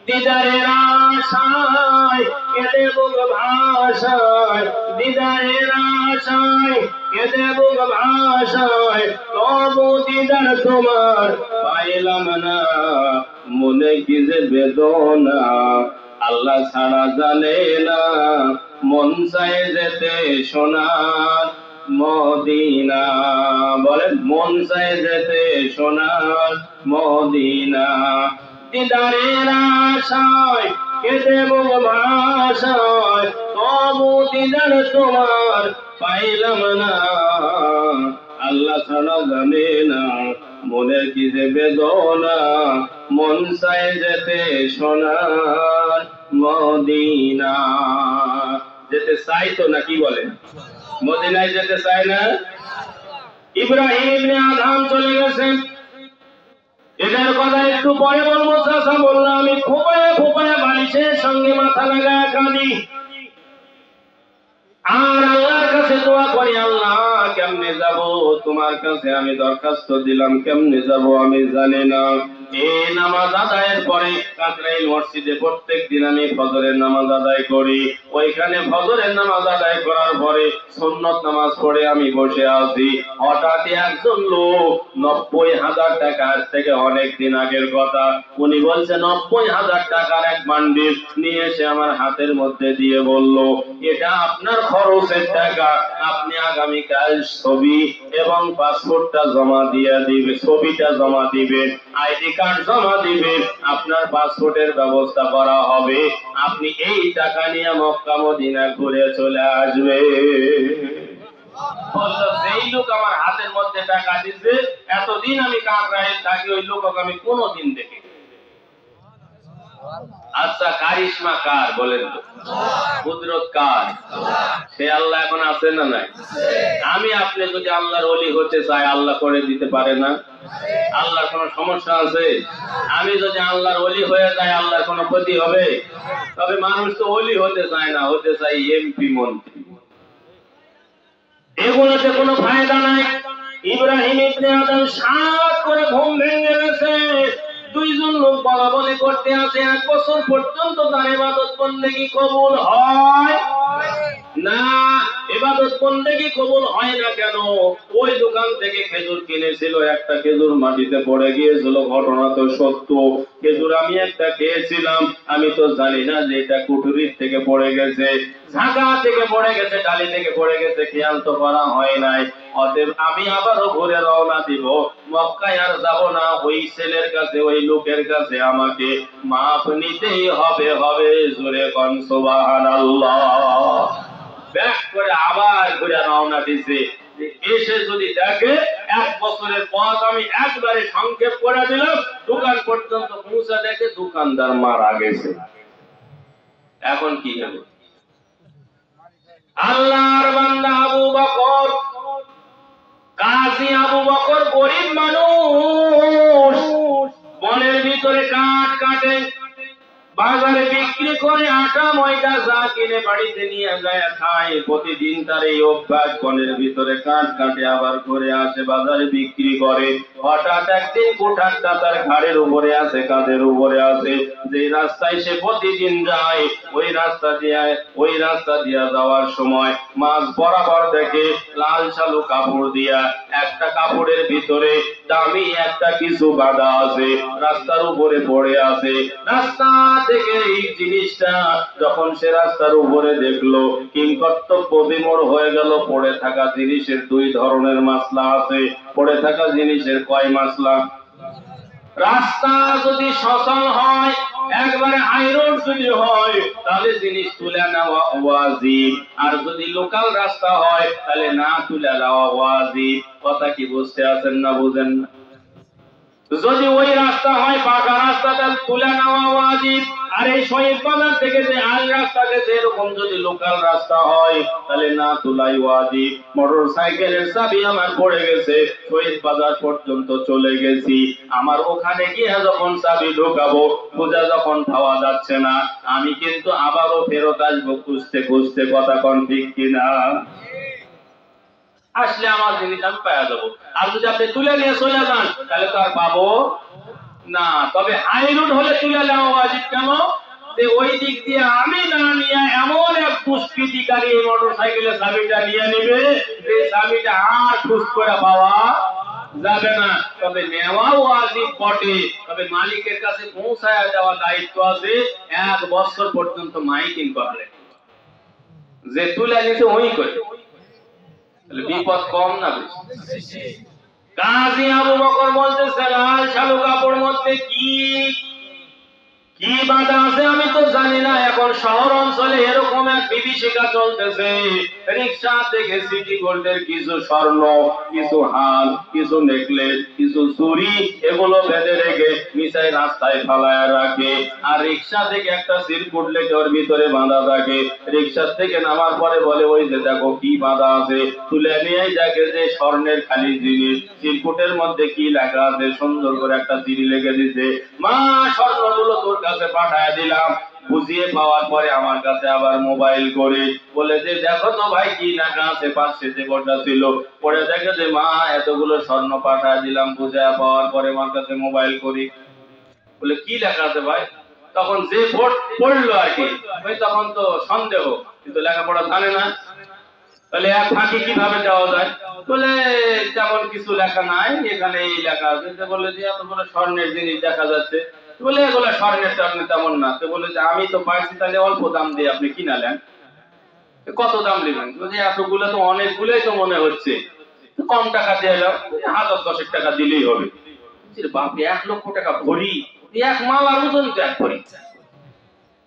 দিদারের আশায় কেঁদে বুক ভাষায়, দিদারের আশায় কেঁদে বুক ভাষায়, তবু দিদার তোমার পাইলাম না, মনে কি যে বেদনা, আল্লাহ ছাড়া জানে না, মন চায় যেতে সোনার মদিনা। বলেন মন চায় যেতে সোনার মদিনা। দিদারের আশায় কেঁদে বুক ভাষায়, তবু দিদার তোমার পাইলাম না, আল্লাহ ছাড়া জানে না, মনের কি যে বেদনা, মন চায় যেতে সোনার মদিনা। যেতে চাই তো না, কি বলেন? মদিনায় যেতে চায় না? ইব্রাহিম ইবনে আদহাম চলে গেছেন, এটার কথা একটু পরে বলবো। চাচা বললাম আমি ফোপায়া ফোপায়া বালিশের সঙ্গে মাথা লাগায় কাঁদি আর আল্লাহর কাছে দোয়া করি, আল্লাহ কেমনে যাব তোমার কাছে? আমি দরখাস্ত দিলাম, কেমনে যাব আমি জানি না। এই নামাজ আদায়ের পরে কাকরাইল মসজিদে প্রত্যেক দিন আমি ফজরের নামাজ আদায় করি। ওইখানে ফজরের নামাজ আদায় করার পরে সুন্নত নামাজ পড়ে আমি বসে আছি। হঠাৎ একজন লোক 90,000 টাকা, আজ থেকে অনেক দিন আগের কথা, উনি বলছে 90,000 টাকার এক বান্ডিল নিয়ে এসে আমার হাতের মধ্যে দিয়ে বলল, এটা আপনার খরচের টাকা আপনি আগামীকাল ছবি এবং পাসপোর্টটা জমা দিয়ে দিবে, ছবিটা জমা দিবেন, আইডি কার্ড জমা দিবেন, আপনার পাসপোর্টের ব্যবস্থা করা হবে, আপনি এই টাকা নিয়ে মক্কা মদিনা ঘুরে চলে আসবে। বললো যেই লোক আমার হাতের মধ্যে টাকা দিচ্ছে, এতদিন আমি কাকরাইল থাকি, ওই লোক আমি কোনোদিন দেখি। আচ্ছা, কারিশমা কার বলেন তো? কুদরত কার? সে আল্লাহ এখন আছে না নাই? আমি আপনি যদি আল্লাহর ওলি হতে চাই, আল্লাহ করে দিতে পারে না? আল্লাহর কোনো সমস্যা আছে? আমি যদি আল্লাহর ওলি হয়ে যাই, আল্লাহর কোনো ক্ষতি হবে? তবে মানুষ তো ওলি হতে চায় না, হতে চাই এমপি মন্ত্রী। এগুলোতে কোনো ফায়দা নাই। ইব্রাহিম ইবনে আদম সাত করে ঘুম ভেঙে গেছে, দুইজন লোক বলা বলি করতে আছে, 1 বছর পর্যন্ত তার ইবাদত বন্দেগী কবুল হয় না। ইবাদত বন্দেগী কবুল হয় না কেন? ওই দোকান থেকে খেজুর কিনেছিল, একটা খেজুর মাটিতে পড়ে গিয়েছিল। ঘটনা তো সত্য, খেজুর আমি একটা খেয়েছিলাম, আমি তো জানি না যে এটা কুঠুরির থেকে পড়ে গেছে, ঝাঁকা থেকে পড়ে গেছে, ডালি থেকে পড়ে গেছে, খেয়াল তো করা হয় নাই। অতএব আমি আবারও ঘুরে রওনা দিব, মক্কায় আর যাব না। ওই ছেলের কাছে, ওই লোকের কাছে আমাকে মাপ নিতেই হবে। জোরে কোন সুবহানাল্লাহ। ব্যাক করে আবার ঘুরে রওনা দিছে। এসে যদি দেখে 1 বছরের পথ আমি একবারে সংক্ষেপ করে দিলাম, দোকান পর্যন্ত পৌঁছে দেখে দোকানদার মারা গেছে। এখন কি হবে? আল্লাহর বান্দা আবু বকর, কাজী আবু বকর গরিব মানুষ, বনের ভিতরে কাঠ কাটে, বাজারে বিক্রি করে আটা ময়দা যা কিনে বাড়িতে নিয়ে যায় খায়। প্রতিদিন তার এই অভ্যাস, বনের ভিতরে কাঠ কাটে, আবার ঘরে আসে, বাজারে বিক্রি করে। হঠাৎ একদিন কুঠারটা তার ঘাড়ের উপরে আছে, কাঁধের উপরে আছে। যে রাস্তায় সে প্রতিদিন যায়, ওই রাস্তা দিয়া যাওয়ার সময় মাঝ বরাবর দেখে লাল শালু কাপড় দিয়া একটা কাপড়ের ভিতরে দামি একটা কিছু বাঁধা আছে, রাস্তার উপরে পড়ে আছে। রাস্তা থেকে এই জিনিসটা যখন সে রাস্তার উপরে দেখলো, কিংকর্তব্য বিমূঢ় হয়ে গেল। পড়ে থাকা জিনিসের 2 ধরনের মাসলা আছে। পড়ে থাকা জিনিসের কয় মাসলা? রাস্তা যদি সচল হয়, একবারে হাইরোড যদি হয়, তাহলে জিনিস তুলে নেওয়া ওয়াজিব। আর যদি লোকাল রাস্তা হয়, তাহলে না তুলে নেওয়া ওয়াজিব। কথা কি বুঝতে আছেন না বুঝেন না? যদি ওই রাস্তা হয় পাকা রাস্তা, তাহলে তুলে নেওয়া ওয়াজিব। আর এই শহীদ বাজার থেকে যে আল রাস্তা গেছে, এরকম যদি লোকাল রাস্তা হয়, তাহলে না তুলাই ওয়াজিব। মোটর সাইকেলের চাবি আমার পড়ে গেছে, শহীদ বাজার পর্যন্ত চলে গেছি, আমার ওখানে গিয়ে যখন চাবি ঢোকাবো, খোঁজা যখন পাওয়া যাচ্ছে না, আমি কিন্তু আবারও ফেরত আসবো খুঁজতে খুঁজতে। কথা কোন ঠিক কিনা? আসলে আমার জিনিস আমি পাওয়া যাবো। আর যদি আপনি তুলে নিয়ে চলে যান, তাহলে তো আর পাবো না। তবে হাই রোড হলে তুলে নেওয়া উচিত। কেন? যে ওই দিক দিয়ে আমি না নিয়ে এমন এক দুষ্কৃতিকারী এই মোটর সাইকেলের চাবিটা নিয়ে নেবে, যে চাবিটা আর খুঁজ করে পাওয়া যাবে না। তবে নেওয়াও ওয়াজিব বটে, তবে মালিকের কাছে পৌঁছায় দেওয়া দায়িত্ব আছে। 1 বছর পর্যন্ত মাইকিং করলে যে তুলে নিতে ওই করে, বিপদ কম না বেশি? কাজী আবু বকর বলতেছে, লাল শালু কাপড় মধ্যে কি বাধা আছে আমি তো জানি না। এখন শহর অঞ্চলে এরকম এক বিভীষিকা চলতেছে, রিক্সা থেকে সিটি গোল্ডের কিছু স্বর্ণ, কিছু হাল, কিছু নেকলেস, কিছু চুরি, এগুলো বেঁধে রেখে মিশাই রাস্তায় ফালায় রাখে। আর রিক্সা থেকে একটা সিরকুট লেগে ওর ভিতরে বাঁধা থাকে। রিক্সা থেকে নামার পরে বলে, ওই যে দেখো কি বাঁধা আছে। তুলে নিয়ে দেখে যে স্বর্ণের খালি জিনিস, সিরকুটের মধ্যে কি লেখা আছে, সুন্দর করে একটা চিঠি লিখে দিছে, মা স্বর্ণগুলো তোর কাছে পাঠায় দিলাম। বুঝিয়ে পাওয়ার পরে আমার কাছে আবার মোবাইল করে বলে যে, দেখো তো ভাই কি লেখা আছে। পাশে যে বোর্ডটা ছিল, পরে দেখে যে মা এতগুলো স্বর্ণ পাঠায় দিলাম। বুঝিয়ে পাওয়ার পরে আমার কাছে মোবাইল করি, বলে কি লেখা আছে ভাই? তখন যে বোর্ড পড়লো আর কি, ওই তখন তো সন্দেহ, কিন্তু লেখাপড়া জানে না। তাহলে এক ফাঁকি কিভাবে দেওয়া যায়? বলে তেমন কিছু লেখা নাই, এখানে এই লেখা আছে। বলে যে এতগুলো স্বর্ণের জিনিস দেখা যাচ্ছে। বলে এগুলো স্বর্ণের তেমন না। তো বলে যে আমি তো পাইছি, তাহলে অল্প দাম দিয়ে আপনি কিনালেন। কত দাম নেবেন? বলছি এতগুলো তো অনেকগুলোই তো মনে হচ্ছে, কম টাকা দিয়ে এলাম, 1010 টাকা দিলেই হবে। বাপ, 1 লক্ষ টাকা ভরি, এক মালার ওজন তো এক ভরি।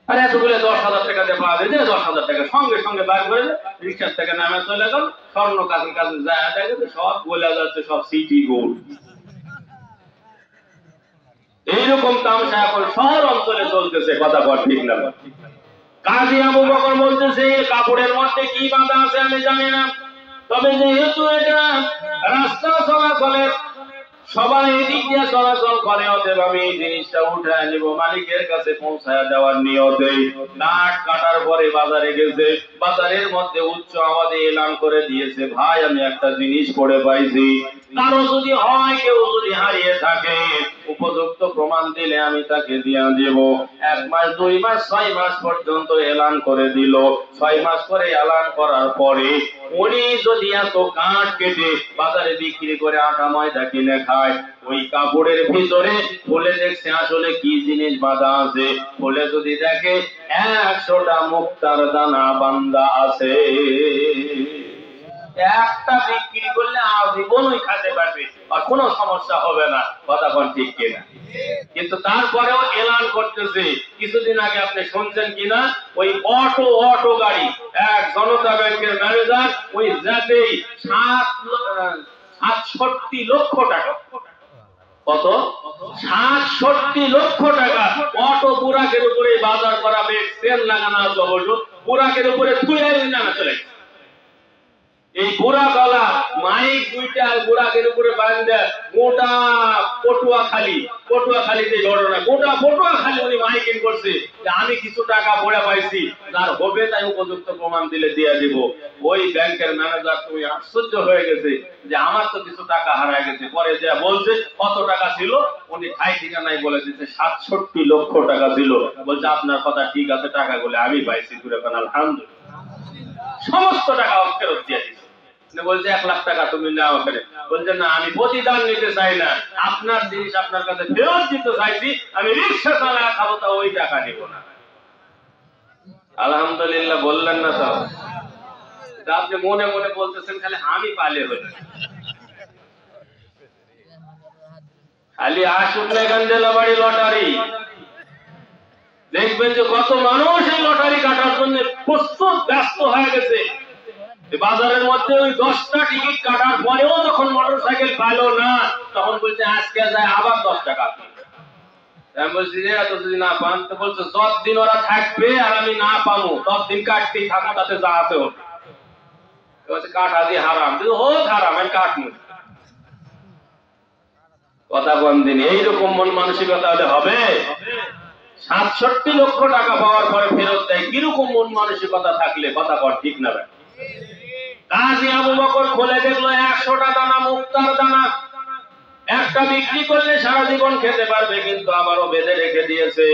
আর এতগুলো 10,000 টাকা দিয়ে পাওয়া যায়, 10,000 টাকা সঙ্গে সঙ্গে বার করে রিক্সার থেকে নামে চলে গেল, স্বর্ণ কাছের কাছে যায় দেখে সব বলে যাচ্ছে সব সিটি গোল্ড। এইরকম তামসা এখন শহর অঞ্চলে চলতেছে, কথা বল ঠিক না? কাজী আবু বকর বলতেছে কাপড়ের মধ্যে কি বাঁধা আছে আমি জানি না, তবে যেহেতু এটা রাস্তা চলাচলের সবাই এদিক দিয়ে চলাচল করে, অতএব আমি এই জিনিসটা উঠায় নিব, মালিকের কাছে পৌঁছায় দেওয়ার নিয়তে কাঠ কাটার পরে বাজারে গেছে, বাজারের মধ্যে উচ্চ আওয়াজে এলান করে দিয়েছে, ভাই আমি একটা জিনিস পড়ে পাইছি, কারো যদি হয়, কেউ যদি হারিয়ে থাকে, উপযুক্ত প্রমাণ দিলে আমি তাকে দিয়ে দেব। 1 মাস 2 মাস 6 মাস পর্যন্ত এলান করে দিল। 6 মাস করে এলান করার পরে উনি যদি এত কাঠ কেটে বাজারে বিক্রি করে আটা ময়দা কিনে খায়, ওই কাপড়ের ভিতরে খুলে দেখছে আসলে কি জিনিস বাঁধা আছে, খুলে যদি দেখে 100টা মুক্তার দানা বান্ধা আছে, একটা বিক্রি করলে আজীবনই খেতে পারবে আর কোনো সমস্যা হবে না, কথা কোন ঠিক কিনা? কিন্তু তারপরেও এলান করতেছে, কিছুদিন আগে আপনি শুনছেন কিনা, ওই অটো গাড়ি এক জনতা ব্যাংকের ম্যানেজার ওই যাতেই 67 লক্ষ টাকা, কত? 67 লক্ষ টাকা অটো বুরাকের উপরে বাজার করা, বেশ সেল লাগানো আছে অবশ্য, বুরাকের উপরে তুলে নামে চলে গেছে। এই বুড়া গলা মাইক দুইটা বুড়াকের উপরে বাঁধে গোটা পটুয়াখালীতে ঘটনা, গোটা পটুয়াখালী উনি মাইকিং করছে যে আমি কিছু টাকা পড়ে পাইছি, যার হবে তাই উপযুক্ত প্রমাণ দিলে দিয়ে দিব। ওই ব্যাংকের ম্যানেজার তুমি আশ্চর্য হয়ে গেছে যে আমার তো কিছু টাকা হারায় গেছে, পরে যে বলছে কত টাকা ছিল, উনি ঠাই ঠিকানাই বলে দিচ্ছে 67 লক্ষ টাকা ছিল। বলছে আপনার কথা ঠিক আছে, টাকাগুলো আমি পাইছি, ঘুরে পান আলহামদুলিল্লাহ, সমস্ত টাকা ফেরত দিয়ে দিচ্ছে। বলছে 1 লাখ টাকা তুমি নাও করে, বলছে না আমি প্রতিদান নিতে চাই না, আপনার জিনিস আপনার কাছে ফেরত দিতে চাইছি, আমি রিক্সা চালা খাবো তা ওই টাকা নিব না। আলহামদুলিল্লাহ বললেন না? তো আপনি মনে মনে বলতেছেন খালি আমি পালে হই, খালি আসুক না গঞ্জেলা বাড়ি লটারি, দেখবেন যে কত মানুষ এই লটারি কাটার জন্য প্রস্তুত ব্যস্ত হয়ে গেছে। বাজারের মধ্যে ওই 10টা টিকিট কাটার পরেও যখন মোটরসাইকেল পাইলো না, তখন বলছে আজকে যায় আবার 10 টাকা। আমি বলছি যে এত যদি না পান, তো বলছে যতদিন ওরা থাকবে আর আমি না পাবো ততদিন কাটতেই থাকো, তাতে যা আছে হোক। বলছে কাটা দিয়ে হারাম, হোক হারাম, আমি কাটবো, কথা কোন দিন এইরকম মন মানসিকতা হলে হবে? 67 লক্ষ টাকা পাওয়ার পরে ফেরত দেয়, কিরকম মন মানসিকতা থাকলে, কথা কর ঠিক না? কাজী আবু বকর খুলে দেখলো 100টা দানা মুক্তার দানা, একটা বিক্রি করলে সারা জীবন খেতে পারবে, কিন্তু আবারও বেঁধে রেখে দিয়েছে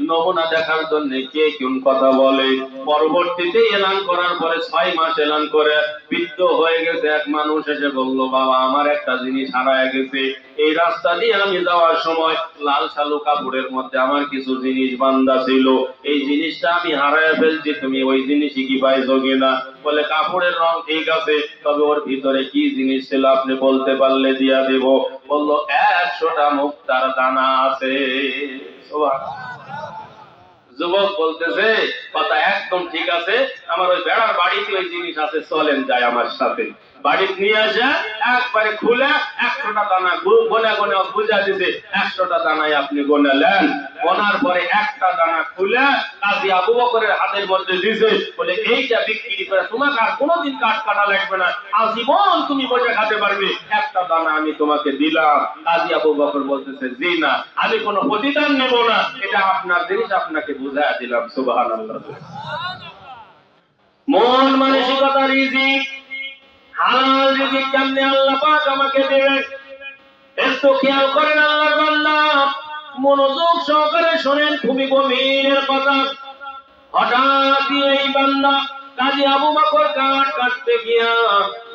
নমুনা দেখার জন্য কে কোন কথা বলে। পরবর্তীতে এলান করার পরে 6 মাস এলান করে বৃদ্ধ হয়ে গেছে এক মানুষ এসে বললো, বাবা আমার একটা জিনিস হারায় গেছে, এই রাস্তা দিয়ে আমি যাওয়ার সময় লাল শালু কাপড়ের মধ্যে আমার কিছু জিনিস বান্ধা ছিল, এই জিনিসটা আমি হারায় ফেলছি, তুমি ওই জিনিসই কি পাইছো কিনা? বলে কাপড়ের রং ঠিক আছে, তবে ওর ভিতরে কি জিনিস ছিল আপনি বলতে পারলে দিয়া দেব। বললো 100টা মুক্তার দানা আছে। যুবক বলতেছে কথা একদম ঠিক আছে, আমার ওই বেড়ার বাড়িতে ওই জিনিস আছে, চলেন যাই আমার সাথে। বাড়িতে নিয়ে আসে একবারে খুলে 100টা দানা গোনা গোনা বুঝা দিছে, 100টা দানাই আপনি গোনালেন, গোনার পরে একটা দানা খুলে কাজী আবু বকরের হাতের মধ্যে দিছে, বলে এইটা বিক্রি করে তোমাকে আর কোনোদিন কাঠ কাটা লাগবে না, আজীবন তুমি বসে খেতে পারবে, একটা দানা আমি তোমাকে দিলাম। কাজী আবু বকর বলতেছে জি না, আমি কোনো প্রতিদান নেব না, এটা আপনার জিনিস, আপনাকে বুঝাইয়া দিলাম। সুবহানাল্লাহ। মন মানসিকতা, রিজিক হালাল রিজিক কেমনে আল্লাহ পাক আমাকে দেবেন, একটু খেয়াল করেন আল্লাহর বান্দা, মনোযোগ সহকারে শোনেন, খুবই গভীরের কথা। হঠাৎ এই বান্দা কাজী আবু বকর কাঠ কাটতে গিয়া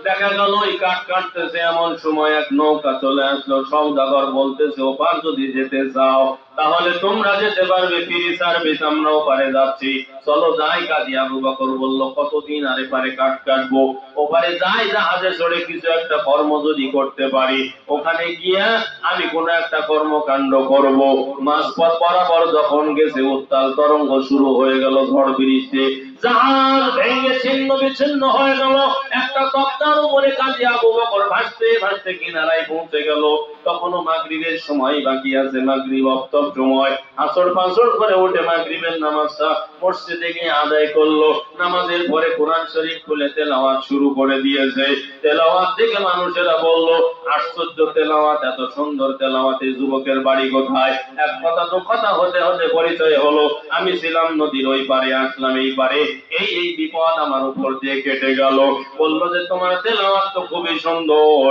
দেখা গেল ওই কাঠ কাটতেছে, এমন সময় এক নৌকা চলে আসলো। সওদাগর বলতেছে ওপার যদি যেতে চাও তাহলে তোমরা যেতে পারবে, ফ্রি সার্ভিস, আমরা ওপারে যাচ্ছি, চলো যাই। কাজী আবু বকর বলল কতদিন আর এপারে কাঠ কাটবো, ওপারে যাই, জাহাজে চড়ে কিছু একটা কর্ম যদি করতে পারি, ওখানে গিয়া আমি কোন একটা কর্মকাণ্ড করব। মাঝপথ বরাবর যখন গেছে উত্তাল তরঙ্গ শুরু হয়ে গেল, ঝড় বৃষ্টি, জাহাজ ভেঙে ছিন্ন বিচ্ছিন্ন হয়ে গেল। একটা তক্তার উপরে কাজী আবু বকর ভাসতে ভাসতে কিনারায় পৌঁছে গেল। তখনও মাগরিবের সময় বাকি আছে, মাগরিব অক্তব সময়। আসর পাঁচর করে উঠে মাগরিবের নামাজটা মসজিদে গিয়ে আদায় করলো। নামাজের পরে কোরআন শরীফ খুলে তেলাওয়াত শুরু করে দিয়েছে। তেলাওয়াত দেখে মানুষেরা বলল আশ্চর্য তেলাওয়াত, এত সুন্দর তেলাওয়াত, এই যুবকের বাড়ি কোথায়? এক কথা দু কথা হতে হতে পরিচয় হলো, আমি ছিলাম নদীর ওই পারে, আসলাম এই পারে, এই এই বিপদ আমার উপর দিয়ে কেটে গেল। বলল যে তোমার তেলাওয়াত তো খুবই সুন্দর,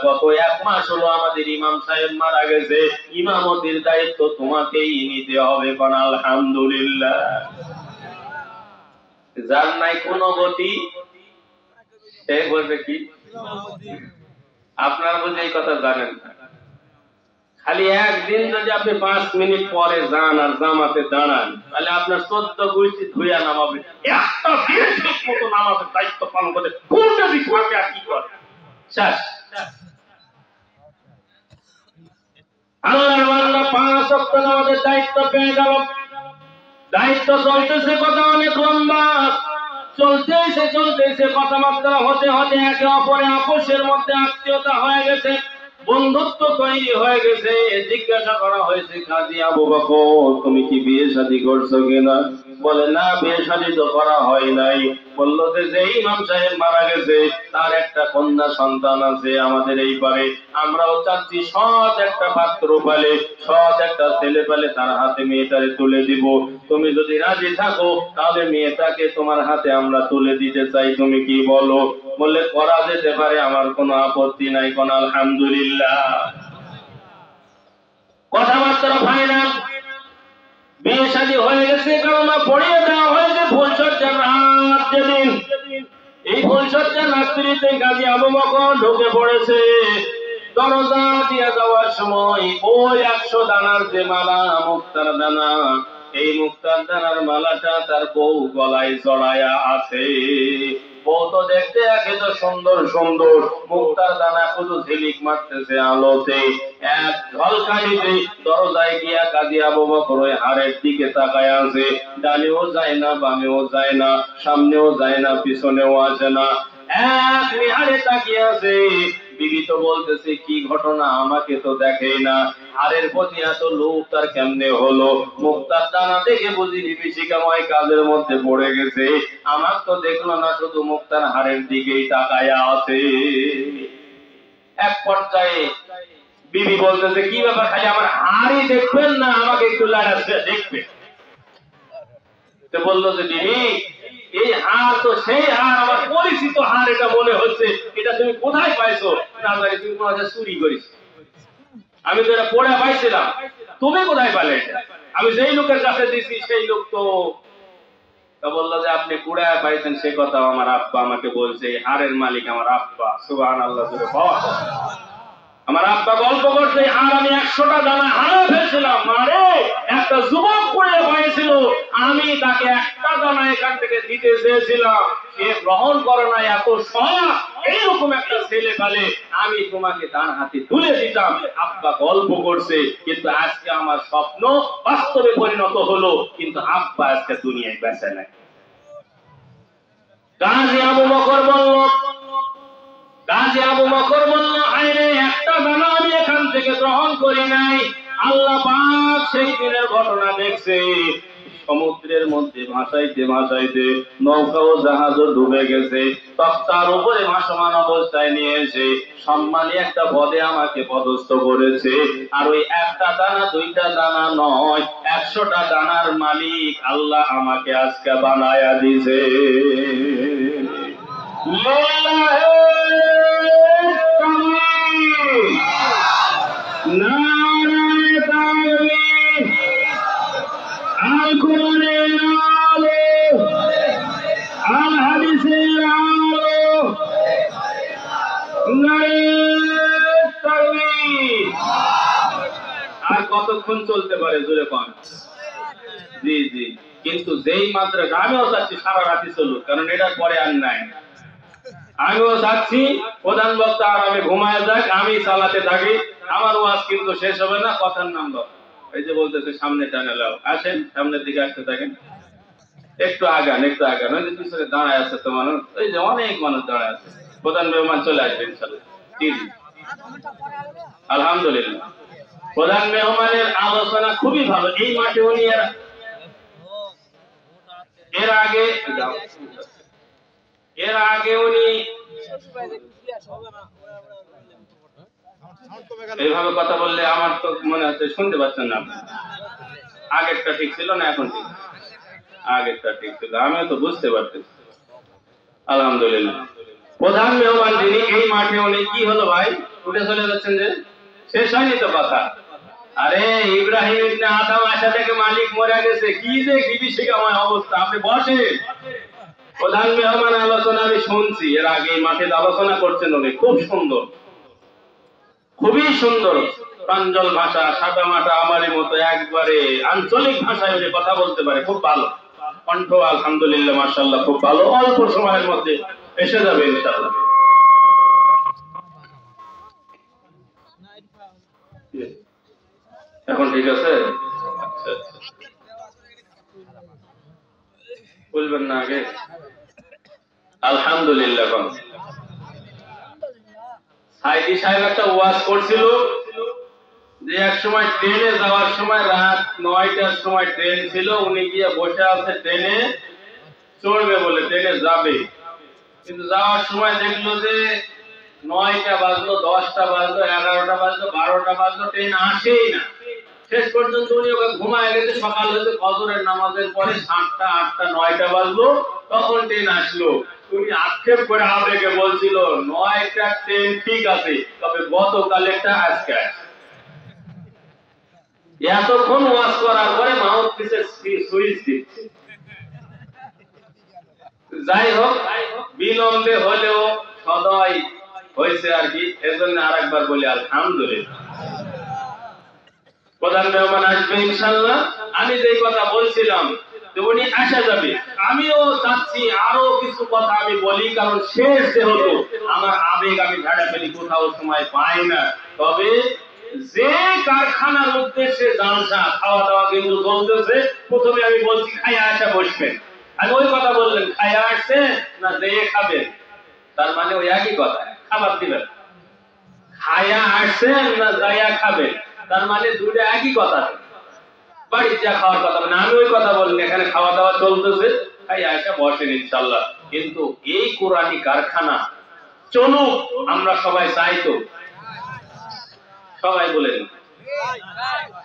গত এক মাস হলো আমাদের ইমাম সাহেব মারা গেছে, ইমামতির দায়িত্ব তোমাকেই নিতে হবে। কোন আলহামদুলিল্লাহ। যার নাই কোন গতি সে বলবে কি? আপনারা বুঝে এই কথা জানেন না। খালি একদিন যদি আপনি 5 মিনিট পরে যান আর জামাতে দাঁড়ান, তাহলে আপনার 14 গুষ্টি ধুইয়া নামাবে। একটা দিন ঠিক মতো নামাজের দায়িত্ব পালন করে কোনটা দিকে আর কি করে শেষ। আল্লাহর বান্দা 5 ওয়াক্ত নামাজের দায়িত্ব পেয়ে গেল। দায়িত্ব চলতেছে কথা অনেক লম্বা, চলতেছে কথাবার্তা হতে হতে একে অপরে আপোষের মধ্যে আত্মীয়তা হয়ে গেছে, বন্ধুত্ব তৈরি হয়ে গেছে। জিজ্ঞাসা করা হয়েছে কাজী আবু বকর তুমি কি বিয়ে শাদী করছো কিনা? বলে না, বিয়ে শাদী তো করা হয় নাই। বলল যে ইমাম সাহেব মারা গেছে তার একটা কন্যা সন্তান আছে আমাদের এই পারে, আমরাও চাচ্ছি সৎ একটা পাত্র পেলে, সৎ একটা ছেলে পেলে তার হাতে মেয়েটারে তুলে দিব। তুমি যদি রাজি থাকো তাহলে মেয়েটাকে তোমার হাতে আমরা তুলে দিতে চাই, তুমি কি বলো? বললে করা যেতে পারে, আমার কোনো আপত্তি নাই। কোন আলহামদুলিল্লাহ। কথাবার্তা ফাইনাল, বিয়ে শাদী হয়ে গেছে, কারণ পড়িয়ে দেওয়া হয়েছে ফুলসজ্জার রাত যেদিন। এই ফুলসজ্জার রাত্রিতে কাজী আবু বকর ঢুকে পড়েছে। দরজা দিয়ে যাওয়ার সময় ওই 100 দানার যে মালা, মুক্তার দানা, এই মুক্তার দানার মালাটা তার বউ গলায় জড়ায়া আছে। বউ তো দেখতে একে তো সুন্দর সুন্দর, মুক্তার দানা শুধু ঝিলিক মারতেছে আলোতে। এক ঝলকানিতে দরজায় গিয়া কাজী আবু বকর ওই হাড়ের দিকে তাকায় আছে। ডানেও যায় না, বামেও যায় না, সামনেও যায় না, পিছনেও আসে না, এক নিহারে তাকিয়ে আছে। বিবি তো বলতেছে কি ঘটনা, আমাকে তো দেখেই না, হাড়ের প্রতি এত লোভ তার কেমনে হলো? মুক্তার দানা দেখে বুঝি বিভীষিকাময় কাজের মধ্যে পড়ে গেছে, আমার তো দেখলো না, শুধু মুক্তার হাড়ের দিকেই তাকায়া আছে। এক পর্যায়ে বিবি বলতেছে কি ব্যাপার, খালি আমার হাড়ই দেখবেন না, আমাকে একটু লাগাচ্ছে দেখবে। তো বললো যে বিবি এই হার তো সেই হার, আমার পরিচিত হার, এটা মনে হচ্ছে, এটা তুমি কোথায় পাইছো? না জানি, তুমি মনে হয় চুরি করিস। আমি তো এটা পড়ে পাইছিলাম, তুমি কোথায় পালে? আমি যেই লোকের কাছে দিছি সেই লোক তো। বললো যে আপনি কুড়ায় পাইছেন সে কথা আমার আব্বা আমাকে বলছে, হারের মালিক আমার আব্বা। সুবহানাল্লাহ। আমার আব্বা গল্প করছে, আর আমি 100টা দানা হারা ফেলছিলাম, মারে একটা যুবক পড়ে পাইছিল, আমি তাকে একটা দানা এখান থেকে দিতে চেয়েছিলাম, সে গ্রহণ করে না, এত সৎ এইরকম একটা ছেলে পেলে আমি তোমাকে তার হাতে তুলে দিতাম। আব্বা গল্প করছে, কিন্তু আজকে আমার স্বপ্ন বাস্তবে পরিণত হলো, কিন্তু আব্বা আজকে দুনিয়ায় বেঁচে নাই। কাজী আবু বকর বলল আইরে একটা দানা আমি এখান থেকে গ্রহণ করি নাই। আল্লাহ পাক সেই দিনের ঘটনা দেখছে, সমুদ্রের মধ্যে ভাসাইতে ভাসাইতে নৌকা ও জাহাজও ডুবে গেছে, তক্তার উপরে ভাসমান অবস্থায় নিয়ে এসে সম্মানী একটা পদে আমাকে পদস্থ করেছে। আর ওই একটা দানা দুইটা দানা নয়, 100টা দানার মালিক আল্লাহ আমাকে আজকে বানায়া দিছে। আল কোরআনের আলো, আল হাদিসের আলো, কতক্ষণ চলতে পারে জোরে কন। জি জি, কিন্তু যেই মাদ্রাসা, আমিও চাচ্ছি সারা রাতি চলুক, কারণ এটার পরে আর নাই। আমিও চাচ্ছি প্রধান বক্তা আর আমি ঘুমায় যাক, আমি চালাতে থাকি, আমার ওয়াজ কিন্তু শেষ হবে না। কথার নাম্বার এই যে বলতেছে সামনে টানে লাও, আসেন সামনের দিকে আসতে থাকেন, একটু আগান একটু আগান। ওই যে পিছনে দাঁড়ায় আছে তো মানুষ, ওই যে অনেক মানুষ দাঁড়ায় আছে। প্রধান মেহমান চলে আসবে ইনশাল্লাহ। জি জি, আলহামদুলিল্লাহ। প্রধান মেহমানের আলোচনা খুবই ভালো। এই মাঠে উনি এর আগে উনি এইভাবে কথা বললে আমার তো মনে হচ্ছে শুনতে পাচ্ছেন না আপনি। আগেরটা ঠিক ছিল না, এখন ঠিক? আগেরটা ঠিক ছিল, আমিও তো বুঝতে পারতেছি। আলহামদুলিল্লাহ। প্রধান মেহমান যিনি এই মাঠে, উনি কি হলো ভাই, উঠে চলে যাচ্ছেন যে? শেষ হয়নি তো কথা। আরে ইব্রাহিম ইবনে আদম আসা থেকে মালিক মরে গেছে, কি যে বিভীষিকাময় অবস্থা। আপনি বসেন, প্রধান মেহমান আলোচনা আমি শুনছি, এর আগে এই মাঠে আলোচনা করছেন উনি, খুব সুন্দর, খুবই সুন্দর প্রাঞ্জল ভাষা, সাদা মাটা আমারই মতো একবারে আঞ্চলিক ভাষায় উনি কথা বলতে পারে, খুব ভালো কণ্ঠ। আলহামদুলিল্লাহ, মাশাআল্লাহ, খুব ভালো। অল্প সময়ের মধ্যে এসে যাবে ইনশাআল্লাহ। এখন ঠিক আছে? আচ্ছা আচ্ছা, বলবেন না আগে? আলহামদুলিল্লাহ। সাইদি সাহেব একটা ওয়াজ করছিল যে এক সময় ট্রেনে যাওয়ার সময় রাত 9টার সময় ট্রেন ছিল, উনি গিয়ে বসে আছে ট্রেনে, চড়বে বলে, ট্রেনে যাবে, কিন্তু যাওয়ার সময় দেখলো যে 9টা বাজলো, 10টা বাজলো, 11টা বাজলো, 12টা বাজলো, ট্রেন আসেই না। শেষ পর্যন্ত উনি ওকে ঘুমায় গেছে। সকাল হয়েছে ফজরের নামাজের পরে 7টা, 8টা, 9টা বাজলো, তখন ট্রেন আসলো। উনি আক্ষেপ করে আবেগে বলছিল, 9টা ট্রেন ঠিক আছে, তবে গতকালেরটা আজকে আসে। এতক্ষণ ওয়াজ করার পরে মাউথ পিসের সুইচ দিচ্ছে। যাই হোক, বিলম্বে হলেও সদয় হয়েছে আর কি, এজন্য আরেকবার বলি আলহামদুলিল্লাহ। প্রধান মেহমান আসবে ইনশাআল্লাহ। আমি যে কথা বলছিলাম যে উনি আসা যাবে, আমিও চাচ্ছি আরো কিছু কথা আমি বলি, কারণ শেষ যেহেতু আমার আবেগ আমি ঝাড়া ফেলি, কোথাও সময় পাই না। তবে যে কারখানার উদ্দেশ্যে জালসা, খাওয়া দাওয়া কিন্তু চলতেছে, প্রথমে আমি বলছি খাইয়া আসা বসবেন। আমি ওই কথা বললেন, খাইয়া আসছে না যেয়ে খাবেন, তার মানে ওই একই কথা, খাবার দিবেন। খাইয়া আসছেন না যাইয়া খাবেন, তার মানে দুটো একই কথা। বাড়িতে যা খাওয়ার কথা মানে, আমি ওই কথা বলিনি, এখানে খাওয়া দাওয়া চলতেছে, খাইয়া আসা বসেন ইনশাআল্লাহ। কিন্তু এই কোরআনী কারখানা চলুক, আমরা সবাই চাই তো? সবাই বলেন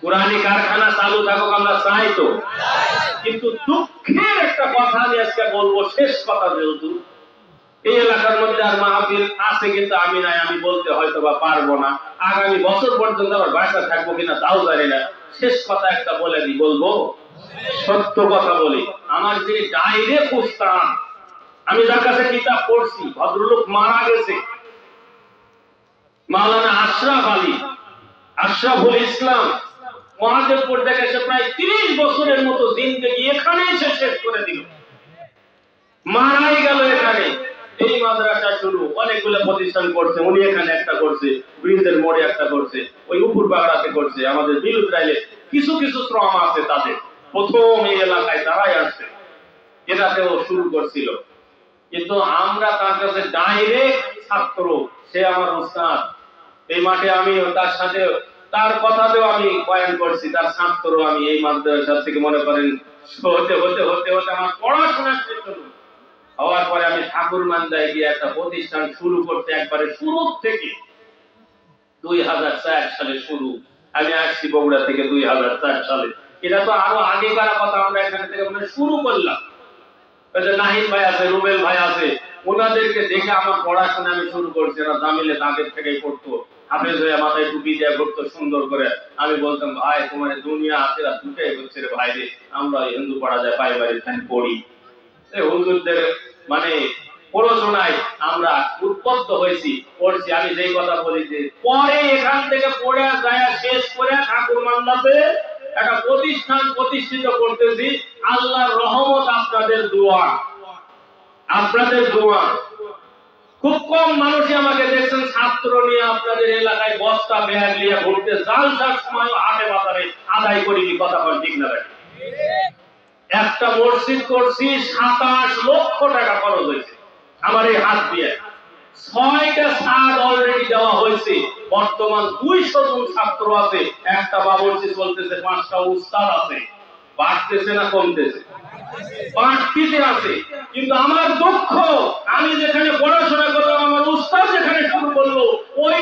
কোরআনী কারখানা চালু থাকুক, আমরা চাই তো? কিন্তু দুঃখের একটা কথা আমি আজকে বলবো, শেষ কথা, যেহেতু এই এলাকার মধ্যে আর মাহফিল আছে কিন্তু আমি নাই, আমি বলতে হয়তো বা পারবো না, আগামী বছর পর্যন্ত আবার বাসা থাকবো কিনা তাও জানি না। শেষ কথা একটা বলে দিই, বলবো সত্য কথা বলি। আমার যে ডাইরেক্ট উস্তাদ, আমি যার কাছে কিতাব পড়ছি, ভদ্রলোক মারা গেছে, মাওলানা আশরাফ আলী, আশরাফুল ইসলাম, মহাদেবপুর থেকে এসে প্রায় 30 বছরের মতো জিন্দেগি এখানেই সে শেষ করে দিল, মারাই গেল এখানে। এই মাদ্রাসা শুরু, অনেকগুলো প্রতিষ্ঠান করছে, উনি এখানে একটা করছে, ব্রিজের মোড়ে একটা করছে, ওই উপর বাগড়াতে করছে, আমাদের বিলুদ্রাইলে কিছু কিছু শ্রম আছে তাদের, প্রথম এই এলাকায় তারাই আসছে, এটাতেও শুরু করছিল। কিন্তু আমরা তার কাছে ডাইরেক্ট ছাত্র, সে আমার উস্তাদ। এই মাঠে আমি তার সাথে, তার কথাতেও আমি বয়ান করছি, তার ছাত্র আমি। এই মাদ্রাসা থেকে মনে করেন হতে হতে হতে হতে আমার পড়াশোনা শেষ হলো। হওয়ার পরে আমি ঠাকুরমান্দায় গিয়ে একটা প্রতিষ্ঠান শুরু করতে, একবারে শুরু থেকে 2004 সালে শুরু। আমি আসছি বগুড়া থেকে 2004 সালে। এটা তো আরো আগেকার কথা, আমরা এখান থেকে শুরু করলাম। নাহিদ ভাই আছে, রুবেল ভাই আছে, ওনাদেরকে দেখে আমার পড়াশোনা আমি শুরু করছি। না জামিলে তাদের থেকেই পড়তো, হাফেজ হয়ে মাথায় টুপি দিয়ে পড়তো সুন্দর করে। আমি বলতাম, ভাই তোমার দুনিয়া আখেরা দুটাই হচ্ছে রে ভাই রে, আমরা হিন্দু পড়া যায় পারিবারিক পড়ি। হুজুরদের মানে পড়াশোনায় আমরা উদ্বুদ্ধ হয়েছি, পড়ছি। আমি যেই কথা বলি যে পরে এখান থেকে পড়ে যায় শেষ করে ঠাকুর মান্দাতে একটা প্রতিষ্ঠান প্রতিষ্ঠিত করতেছি। আল্লাহর রহমত, আপনাদের দোয়া, আপনাদের দোয়া। খুব কম মানুষই আমাকে দেখছেন ছাত্র নিয়ে আপনাদের এলাকায় বস্তা ব্যাগ নিয়ে ঘুরতে, জালসার সময় হাটে বাজারে আদায় করিনি। কথা বল ঠিক না? একটা মসজিদ করছি, 27 লক্ষ টাকা খরচ হয়েছে আমার এই হাত দিয়ে। 6টা ছাদ অলরেডি দেওয়া হয়েছে। বর্তমান 200 জন ছাত্র আছে, একটা বাবুর্চি চলতেছে, 5টা উস্তাদ আছে। বাড়তেছে না কমতেছে? বাড়তিতে আছে। কিন্তু আমার দুঃখ, আমি যেখানে পড়াশোনা করলাম, আমার উস্তাদ যেখানে শুরু করলো, ওই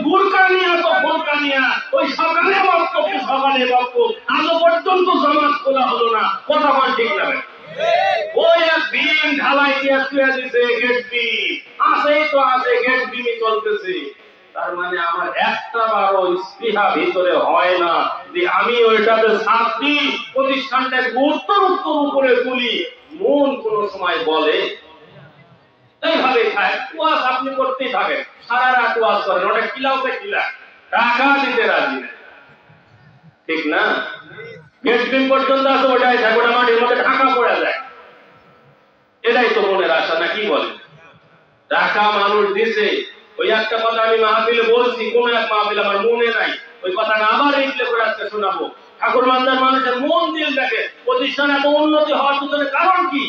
বুরকা নিয়ে তো বোরকা নিয়ে ওই সকালে বক্তব্য, সকালে বক্তব্য, আজও পর্যন্ত জামাত খোলা হলো না। কথা বল ঠিক না? ওই একদিন ঢালাই দিয়ে তুলে দিছে গেট বিম, আসেই তো আছে, গেট বিমই চলতেছে। তার মানে আমার একটা বারো স্পৃহা ভিতরে হয় না যে আমি ওইটাতে সাথ দিই, প্রতিষ্ঠানটাকে উত্তর উপরে তুলি। মন কোন সময় বলে এইভাবে খায়, ওয়াজ আপনি করতেই থাকেন, সারা রাত ওয়াজ করেন, ওটা কিলাওতে কিলা, টাকা দিতে রাজি না। ঠিক না? গেট বিম পর্যন্ত আছে, ওটাই থাকে, ওটা মাটির মধ্যে ঢাকা পড়ে যায়। এটাই তো মনের আশা, না কি বলে? টাকা মানুষ দিছে। ওই একটা কথা আমি মাহফিলে বলছি, কোন এক মাহফিল আমার মনে নাই, ওই কথাটা আবার রিপ্লে করে আজকে শোনাবো। ঠাকুর মান্দার মানুষের মন দিল দেখে, প্রতিষ্ঠান এত উন্নতি হওয়ার পিছনে কারণ কি?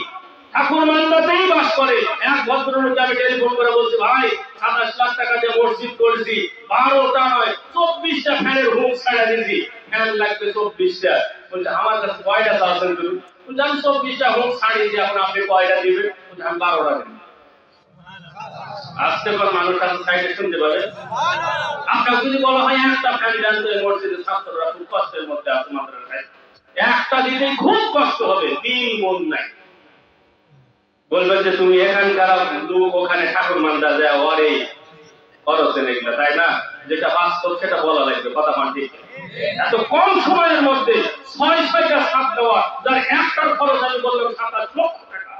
ঠাকুর মান্দাতেই বাস করে। এক ভদ্রলোককে আমি টেলিফোন করে বলছি, ভাই 27 লাখ টাকা দিয়ে মসজিদ করেছি, 12টা নয় 24টা ফ্যানের হুম ছাড়া দিয়েছি, ফ্যান লাগবে 24টা। বলছে আমার কাছে কয়টা চাচ্ছেন তুমি? বলছে আমি 24টা হুম ছাড়িয়েছি, এখন আপনি কয়টা দিবেন? বলছে আমি 12টা দিন। আজকে মানুষ আছে সাইডে শুনতে পাবে। আপনার যদি বলা হয় একটা ফ্যান দেন তো, মসজিদের ছাত্ররা খুব কষ্টের মধ্যে আছে, মাদ্রাসায় একটা দিতেই খুব কষ্ট হবে, দিন মন নাই। বলবেন যে তুমি এখানকার লোক, ওখানে ঠাকুর মান্দা যায় ওরে খরচে এগুলো, তাই না? যেটা বাস্তব সেটা বলা লাগবে। কথা মান ঠিক? এত কম সময়ের মধ্যে 6টা ছাদ দেওয়া, যার একটার খরচ আমি বললাম 27 লক্ষ টাকা।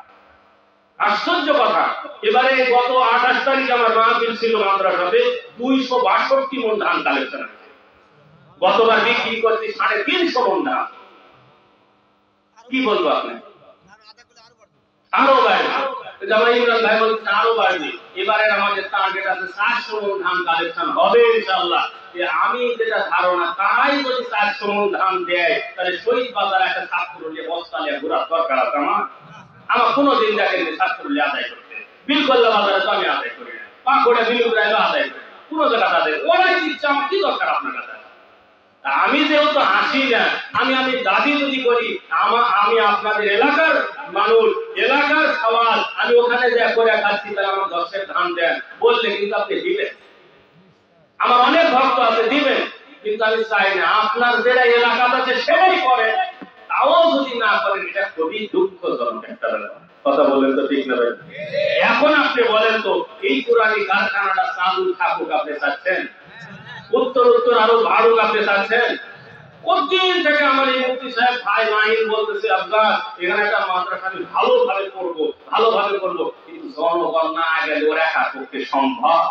আশ্চর্য কথা। এবারে গত 28 তারিখ আমার মাহফিল ছিল মাদ্রাসাতে, 262 মণ ধান কালেকশন আছে। গতবার বিক্রি করছি 350 মণ ধান। কি বলবো আপনি? আরো বাড়বে। জামাই ইমরান ভাই বলছে আরো বাড়বে। এবারে আমাদের টার্গেট আছে 400 মণ ধান কালেকশন হবে ইনশাআল্লাহ। আমি যেটা ধারণা, তারাই যদি 400 মণ ধান দেয়, তাহলে শহীদ বাজার একটা ছাত্র নিয়ে বস্তা নিয়ে ঘোরার দরকার আছে আমার? আমার কোনোদিন দেখেন ছাত্রলী আদায় করতে। বিলকল্লা বাজারে তো আমি আদায় করি না, পাঁকুড়া বিলুগ্রাইলে আদায় করি, কোন জায়গাটা আদায় ওরাই দিচ্ছে, আমার কি দরকার আপনার কাছে? আমি যেহেতু আসি না, আমি দাবি যদি করি, আমি আপনাদের এলাকার মানুষ, এলাকার সওয়াল, আমি ওখানে যা করে খাচ্ছি, তাহলে আমার 10 ধান দেন বললে কিন্তু আপনি দিবেন। আমার অনেক ভক্ত আছে, দিবেন। কিন্তু আমি চাই না আপনার যেটা এলাকাত আছে সেটাই করে, তাও যদি না করেন, এটা খুবই দুঃখজনক একটা ব্যাপার। কথা বলেন তো ঠিক না ভাই? এখন আপনি বলেন তো, এই কোরআনী কারখানাটা চালু থাকুক আপনি চাচ্ছেন? উত্তর আরো বাড়ুক আপনি চাচ্ছেন? কতদিন থেকে আমার এই মুফতি সাহেব ভাই মাহিন বলতেছে, আব্বা এখানে একটা মাদ্রাসা আমি ভালোভাবে করবো, কিন্তু জনগণ না গেলে ওর একার পক্ষে সম্ভব?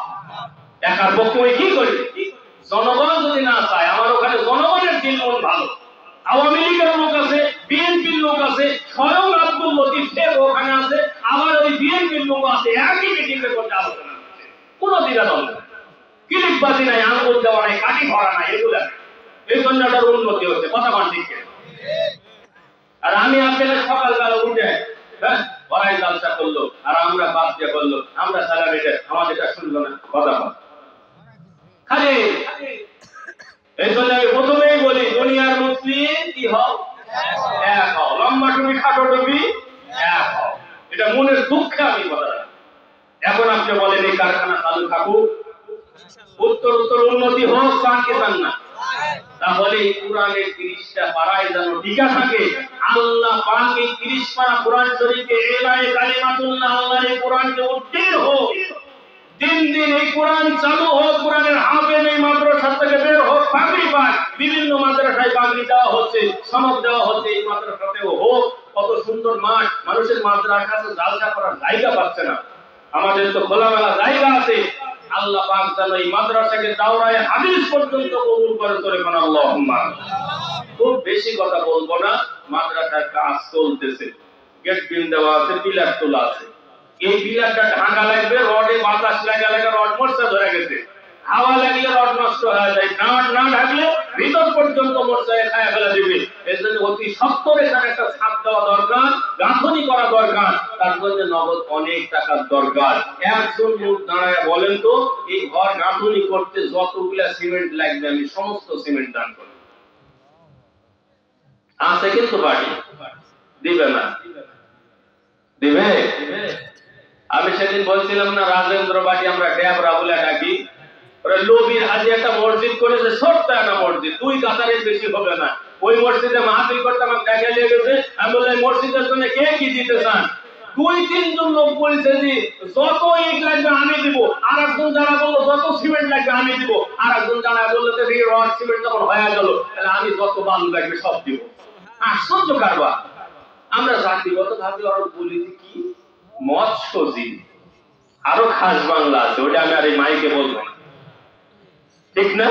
একার পক্ষে ওই কি করি? জনগণ যদি না চায়, আমার ওখানে জনগণের দিল মন ভালো, আওয়ামী লীগের লোক আছে, বিএনপির লোক আছে, স্বয়ং আব্দুল লতিফ শেখ ওখানে আছে, আবার ওই বিএনপির লোক আছে, একই মিটিং এর মধ্যে আলোচনা করছে, কোনো দ্বিধাদ্বন্দ্ব নেই, ক্লিকবাজি নাই, আঙুল দেওয়া নাই, কাঠি ভরা নাই, এগুলো এই জন্য এটার উন্নতি হচ্ছে। কথা বল ঠিক? আর আমি আপনাদের সকালবেলা উঠে ওরাই জালসা করলো, আর আমরা বাদ দিয়ে করলো, আমরা সারা বেটে আমাদেরটা শুনলো না। কথা বল খালি এই জন্য আমি প্রথমেই বলি, দুনিয়ার মুসলিম কি হও? এক হও। লম্বা টুপি খাটো টুপি এক হও। এটা মনের দুঃখে আমি কথা। এখন আপনি বলেন এই কারখানা চালু থাকুক, উত্তর উন্নতি হোক, চান কি চান না? তাহলে কোরআনের 30টা পারায় যেন টিকা থাকে। আল্লাহ পাক এই 30 পারা কোরআন শরীফে এলায়ে কালিমাতুল্লাহ, আল্লাহর এই কোরআনকে উদ্দীন হোক, দিন দিন এই কোরআন চালু হোক, কোরআনের হাফেজ এই মাদ্রাসা থেকে বের হোক, পাগড়ি পাক, বিভিন্ন মাদ্রাসায় পাগড়ি দেওয়া হচ্ছে, সনদ দেওয়া হচ্ছে, এই মাদ্রাসাতেও হোক। কত সুন্দর মাঠ, মানুষের মাদ্রাসার কাছে জালসা করার জায়গা পাচ্ছে না। আমাদের তো খোলামেলা জায়গা আছে। আল্লাহ পাক যেন এই মাদ্রাসাকে দাওরায়ে হাদিস পর্যন্ত কবুল করে তোরে কোন আল্লাহুম্মা। খুব বেশি কথা বলবো না, মাদ্রাসার কাজ চলতেছে, গেট বিল দেওয়া আছে, পিলার তোলা আছে। এই পিলারটা ঢাকা লাগবে, রডে বাতাস লাগা রড মোর্চা ধরে গেছে, হাওয়া লাগলে রড নষ্ট হয়ে যায়, না ঢাকলে ভিতর পর্যন্ত মোর্চায় খায়া ফেলা দিবে। এর জন্য অতি সত্তর এখানে একটা ছাদ দেওয়া দরকার, গাঁথনি করা দরকার। তার জন্য নগদ অনেক টাকার দরকার। একজন লোক দাঁড়ায় বলেন তো, এই ঘর গাঁথনি করতে যতগুলা সিমেন্ট লাগবে আমি সমস্ত সিমেন্ট দান করব। আছে কিন্তু বাড়ি দিবে না, দিবে? আমি সেদিন বলছিলাম না, রাজেন্দ্র বাড়ি আমরা ড্যাবরা বলে ডাকি, ওরা লবির হাজি একটা মসজিদ করেছে, ছোট্ট একটা মসজিদ, 2 কাতারের বেশি হবে না। ওই মসজিদে মাহফিল করতে আমাকে দেখা লেগেছে। আমি বললাম মসজিদের জন্য কে কি দিতে চান? 2-3 জন লোক বলছে যে যত ইট লাগবে আমি দিব, আর একজন যারা বললো যত সিমেন্ট লাগবে আমি দিব, আর একজন যারা বললো যে রড সিমেন্ট যখন হয়ে গেল তাহলে আমি যত বালু লাগবে সব দিব। আশ্চর্য কারবার। আমরা জাতিগত ভাবে আরো বলি কি মৎস্যজীবী, আরো খাস বাংলা আছে, ওটা আমি আর এই মাইকে বলবো না, ঠিক না?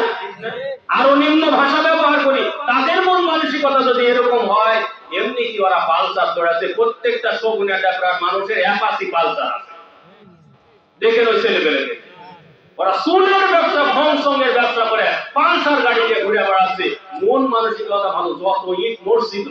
আরো নিম্ন ভাষা ব্যবহার করি। তাদের মন মানসিকতা যদি এরকম হয়, এমনি কি ওরা পালসার দৌড়াচ্ছে, প্রত্যেকটা শগুনা ডাকরার মানুষের 81 পালসার আছে। দেখেন ওই ছেলেপেলেকে, ওরা চুলের ব্যবসা, ভংসঙ্গের ব্যবসা করে পালসার গাড়ি নিয়ে ঘুরে বেড়াচ্ছে। মন মানসিকতা ভালো, যত ইট মসজিদ